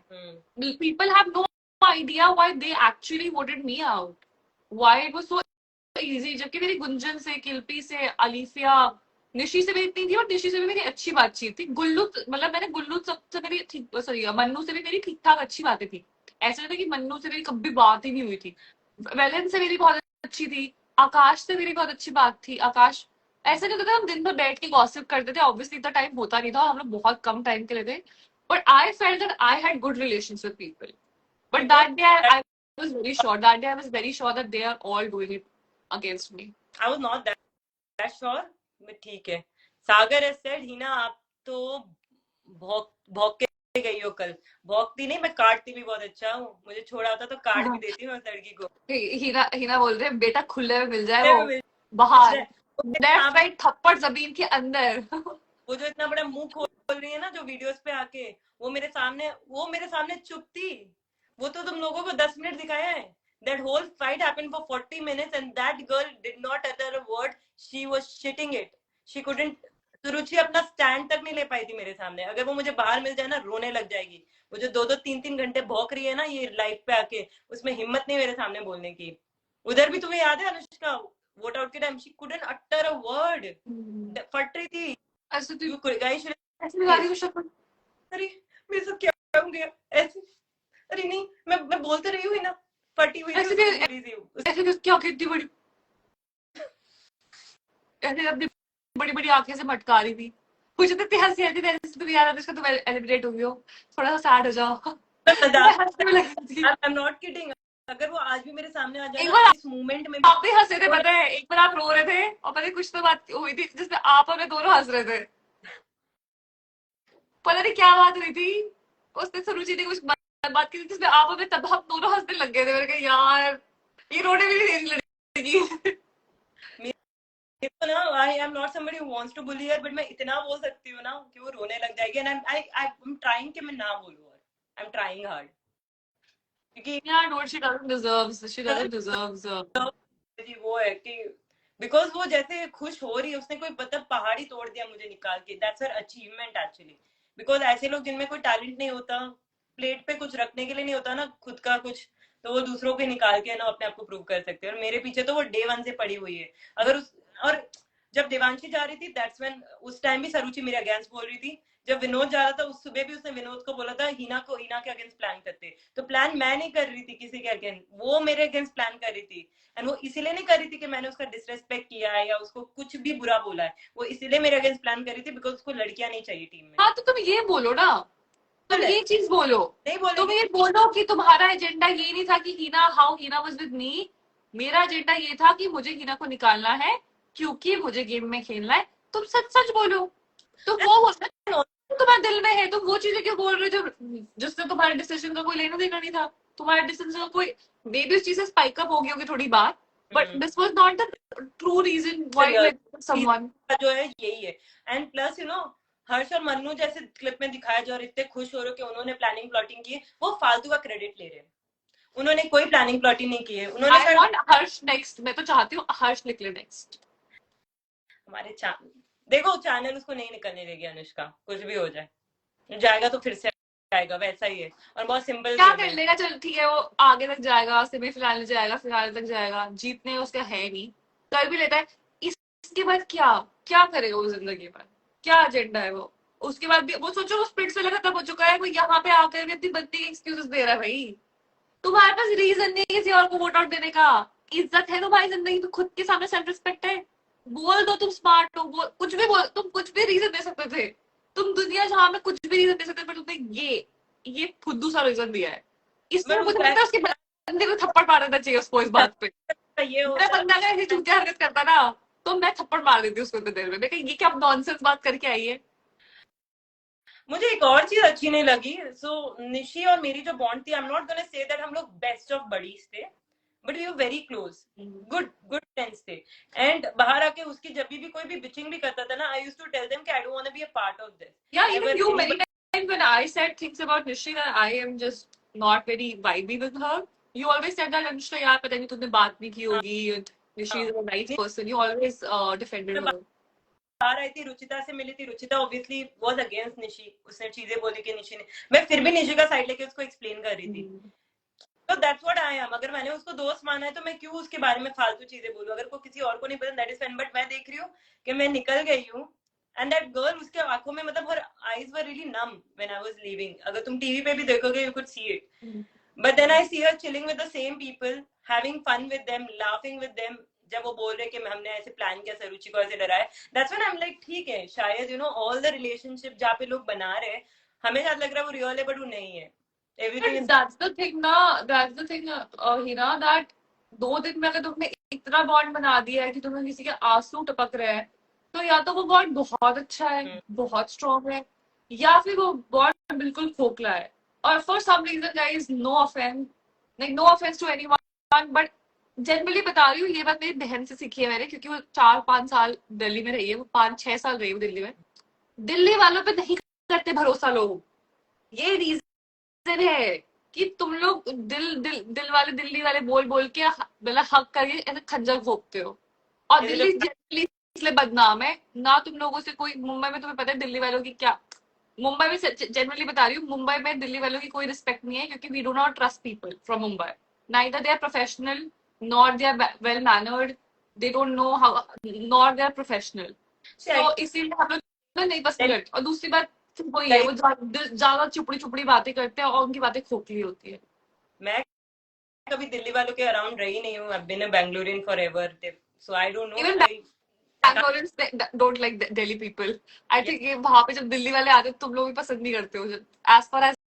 People have no idea why they actually voted me out, why it was so easy. जबकि मेरी गुंजन से, किल्पी से, अलीफिया, निशी से मेरी इतनी थी, और निशी से भी मेरी अच्छी बातचीत थी। गुल्लू मतलब मैंने गुल्लू सबसे मेरी ठीक, सॉरी मन्नू से भी मेरी ठीक ठाक अच्छी बातें थी। ऐसा नहीं था कि मन्नू से मेरी कभी बात ही नहीं हुई थी। वेलन से मेरी बहुत अच्छी थी, आकाश से मेरी बहुत अच्छी बात थी। आकाश ऐसा नहीं होता था हम दिन भर बैठ के गॉसिप करते थे, ऑब्वियसली इतना टाइम होता नहीं था, हम लोग बहुत कम टाइम के लिए थे, but I felt that I had good relations with people. But that day I was very sure, that day I was very sure that they are all doing it against me. I was not that sure, but ठीक है। सागर has said, Hina आप तो भौंक के गई हो कल। भौंकती नहीं, मैं काटती भी बहुत अच्छा हूँ, मुझे छोड़ा होता तो काट भी देती मैं उस लड़की को। हीना बोल रहे बेटा खुले में मिल जाए, वो बाहर लेफ्ट राइट थप्पड़ जमीन के अंदर। वो जो इतना बड़ा मुंह खोल रही है ना जो वीडियोस पे आके, वो मेरे सामने चुप थी। वो तो तुम लोगों को 10 मिनट दिखाया है। That whole fight happened for 40 minutes and that girl did not utter a word. She was shitting it. She couldn't तो रुचि अपना स्टैंड तक नहीं ले पाई थी मेरे सामने। अगर वो मुझे बाहर मिल जाए ना, रोने लग जाएगी। वो जो 2-2 3-3 घंटे भौंक रही है ना ये लाइव पे आके, उसमें हिम्मत नहीं मेरे सामने बोलने की। उधर भी तुम्हें याद है अनुष्का, वोट आउट के time she couldn't utter a word, फट रही थी। ऐसे तो यू गाइस, ऐसे भी गाली को शक्ल। अरे मेरे साथ क्या हो गया ऐसे? अरे नहीं, मैं बोलते रही हूँ ना, फटी हुई थी, ऐसे उसको भी बोल रही थी। ऐसे भी क्या कितनी बड़ी ऐसे अपनी बड़ी बड़ी आंखें से मटका रही थी। मुझे तो इतनी हंसी आती थी, ऐसे तुम्हें याद आता है तुम एलिमिनेट हो गई हो, थोड़ा सा सैड हो जाओ। मैं मैं मजाक, हंसने में लगी थी। I am not kidding. अगर वो आज भी मेरे सामने आ जाए एक ना, बार इस मूवमेंट में आप भी हंसे थे, वो पता है, एक बार आप रो रहे थे और पता है कुछ तो बात हुई थी जिसमें आप और मैं दोनों हंस रहे थे। पता नहीं क्या बात हुई थी, उसने सुरुचि ने कुछ बात की थी जिसमें आप और मैं, तब हम दोनों हंसने लग गए थे। मैंने कहा यार ये रोने भी नहीं देगी लड़की। तो ना, I am not somebody who wants to bully her, but मैं इतना बोल सकती हूँ ना कि वो रोने लग जाएगी। एंड आई एम ट्राइंग कि मैं ना बोलूँ, आई एम ट्राइंग हार्ड, क्योंकि यार नो, शी डजंट डिजर्व्स जी वो है कि बिकॉज वो जैसे खुश हो रही है, उसने कोई मतलब पहाड़ी तोड़ दिया मुझे निकाल के। That's her achievement actually. Because ऐसे लोग जिनमें कोई टैलेंट नहीं होता, प्लेट पे कुछ रखने के लिए नहीं होता ना खुद का कुछ, तो वो दूसरों के निकाल के ना अपने आप को प्रूव कर सकते हैं। और मेरे पीछे तो वो डे वन से पड़ी हुई है। अगर उस, और जब देवांशी जा रही थी दैट्स व्हेन, उस टाइम भी सरुचि मेरे अगेंस्ट बोल रही थी। जब विनोद जा रहा था उस सुबह भी उसने विनोद को बोला था हिना के अगेंस्ट प्लान करते। तो प्लान मैं नहीं कर रही थी किसी के अगेंस्ट, वो मेरे अगेंस्ट प्लान कर रही थी। एंड वो इसीलिए नहीं कर रही थी कि मैंने उसका डिसरेस्पेक्ट किया है या उसको कुछ भी बुरा बोला है। वो इसीलिए मेरे अगेंस्ट प्लान कर रही थी बिकॉज उसको लड़कियां नहीं चाहिए टीम में। हाँ तो तुम ये बोलो ना, तुम बोल है, ये चीज बोलो। नहीं तुम बोलेगी। ये बोलो कि तुम्हारा एजेंडा ये नहीं था कि Heena, how Heena was with me. मेरा एजेंडा ये था कि मुझे हीना को निकालना है क्योंकि मुझे गेम में खेलना है। तुम सच सच बोलो। तुम वो बोलो तुम्हारे दिल में है, तुम वो चीजें क्यों बोल रहे हो जो जिससे तुम्हारे डिसीजन का कोई लेना देना नहीं था। तुम्हारे डिसीजन का कोई, मे बी उस चीज से स्पाइक अप हो गई होगी थोड़ी बात, but this was not the true reason why you someone. जो है यही है। And plus you know, Harsh और मन्नू जैसे क्लिप में दिखाया जो, और इतने खुश हो रहे कि उन्होंने प्लानिंग प्लॉटिंग की, वो फालतू का क्रेडिट ले रहे हैं। उन्होंने कोई प्लानिंग प्लॉटिंग नहीं की है। उन्होंने आई वांट हर्ष नेक्स्ट, मैं तो चाहती हूँ हर्ष निकले नेक्स्ट। हमारे चैनल, देखो चैनल उसको नहीं निकलने देगी अनुष्का, कुछ भी हो जाए। जाएगा तो फिर से आएगा, वैसा ही है। और बहुत सिंपल क्या गेम कर है। लेगा, चल ठीक है, वो आगे तक जाएगा, सेमीफाइनल जाएगा, फिनाले तक जाएगा, जीतने उसका है नहीं, कर भी लेता है। इसके बाद क्या क्या करेगा वो जिंदगी में, क्या एजेंडा है वो। उसके बाद भी वो सोचो, वो स्प्लिट से लगा खत्म हो चुका है, वो यहाँ पे आकर भी अपनी बंदी एक्सक्यूजेस दे रहा है। भाई तुम्हारे पास रीजन नहीं है किसी और को वोट आउट देने का। इज्जत है तुम्हारी जिंदगी में, खुद के सामने सेल्फ रिस्पेक्ट है। बोल दो तुम स्मार्ट हो, कुछ भी बोल, तुम कुछ भी रीजन दे सकते थे। तुम दुनिया जहां में कुछ भी रीजन दे सकते थे, पर तुमने ये फुद्दू सा रीजन दिया है। इसमें मैं मुझे लगता है उसके बंदे को थप्पड़ मार देना चाहिए उसको इस बात पे। ये मेरा होता बंदा अगर ऐसी चूतिया हरकत करता ना, तो मैं थप्पड़ मार देती उसको इतनी देर में। मैं कहीं ये क्या नॉनसेंस बात करके आई है। मुझे एक और चीज अच्छी नहीं लगी। सो निशी और मेरी जो बॉन्ड थी, I am not gonna say that हम लोग बेस्ट ऑफ बडीज थे, but we were very close, good good friends थे। एंड बाहर आके उसकी जब भी कोई भी बिचिंग भी करता था ना, I used to tell them कि I don't want to be a part of this. Yeah, even never you many anybody. times when I said things about Nishi that I am just not very vibey with her, you always said that Anushka यार पता नहीं तुमने बात नहीं की होगी, and Nishi is a nice person. You always defended her. बाहर आई थी, रुचिता से मिली थी, Ruchita obviously was against Nishi. उसने चीजें बोली कि निशी ने, मैं फिर भी निशी का साइड लेके उसको एक्सप्लेन कर रही थी। तो दैट्स व्हाट आई एम। अगर मैंने उसको दोस्त माना है तो मैं क्यों उसके बारे में फालतू चीजें बोलूं। अगर कोई किसी और को नहीं पसंद, दैट इज फाइन। बट मैं देख रही हूँ कि मैं निकल गई हूँ। एंड दैट गर्ल, उसके आंखों में मतलब हर आईज वर रियली नम व्हेन आई वाज लीविंग। अगर तुम टीवी पे भी देखोगे, you could see it. But then I see her chilling with the same people, having fun with them, laughing with them. जब वो बोल रहे कि हमने ऐसे प्लान किया, सरुचि को ऐसे डराया, that's when I am like ठीक है, शायद you know all the relationship जहाँ पे लोग बना रहे हैं, हमें शायद लग रहा है वो रियल है, बट वो नहीं है। Everything But is that's the thing ना, that's the thing Hina, that 2 दिन में अगर तुमने इतना बॉन्ड बना दिया है कि तुम्हें किसी के आंसू टपक रहे हैं, तो या तो वो बॉन्ड बहुत अच्छा है, बहुत स्ट्रॉन्ग है, या फिर वो बॉन्ड बिल्कुल खोखला है। और for some reason guys, no offence, like no offence to anyone, but generally बता रही हूँ, ये बात मेरी बहन से सीखी है मैंने, क्योंकि वो 4-5 साल दिल्ली में रही है, वो 5-6 साल रही है वो दिल्ली में। दिल्ली वालों पे नहीं करते भरोसा लोग, ये रीजन है कि तुम लोग दिल दिल दिल वाले दिल्ली वाले बोल बोल के मतलब हक करके ऐसे खंजर भोगते हो। और दिल्ली जनरली इसलिए बदनाम है ना तुम लोगों से कोई। मुंबई में तुम्हें पता है दिल्ली वालों की क्या, मुंबई में जनरली बता रही हूँ, मुंबई में दिल्ली वालों की कोई रिस्पेक्ट नहीं है, क्योंकि we do not trust people from Mumbai. Neither they are professional nor they are well mannered, they don't know how, nor they are professional. See, तो इसीलिए हम लोग ना नहीं पसंद I- करते। और दूसरी बात वही है, वो ज्यादा चुपड़ी चुपड़ी बातें करते हैं और उनकी बातें खोखली होती है। मैं कभी दिल्ली वालों के अराउंड रही नहीं हूँ। I've been a Bangalorean forever, so I don't know. Even I can't, Bangaloreans don't like Delhi people. I think ये वहां पे जब दिल्ली वाले आते हैं तुम लोग भी पसंद नहीं करते हो, एज फार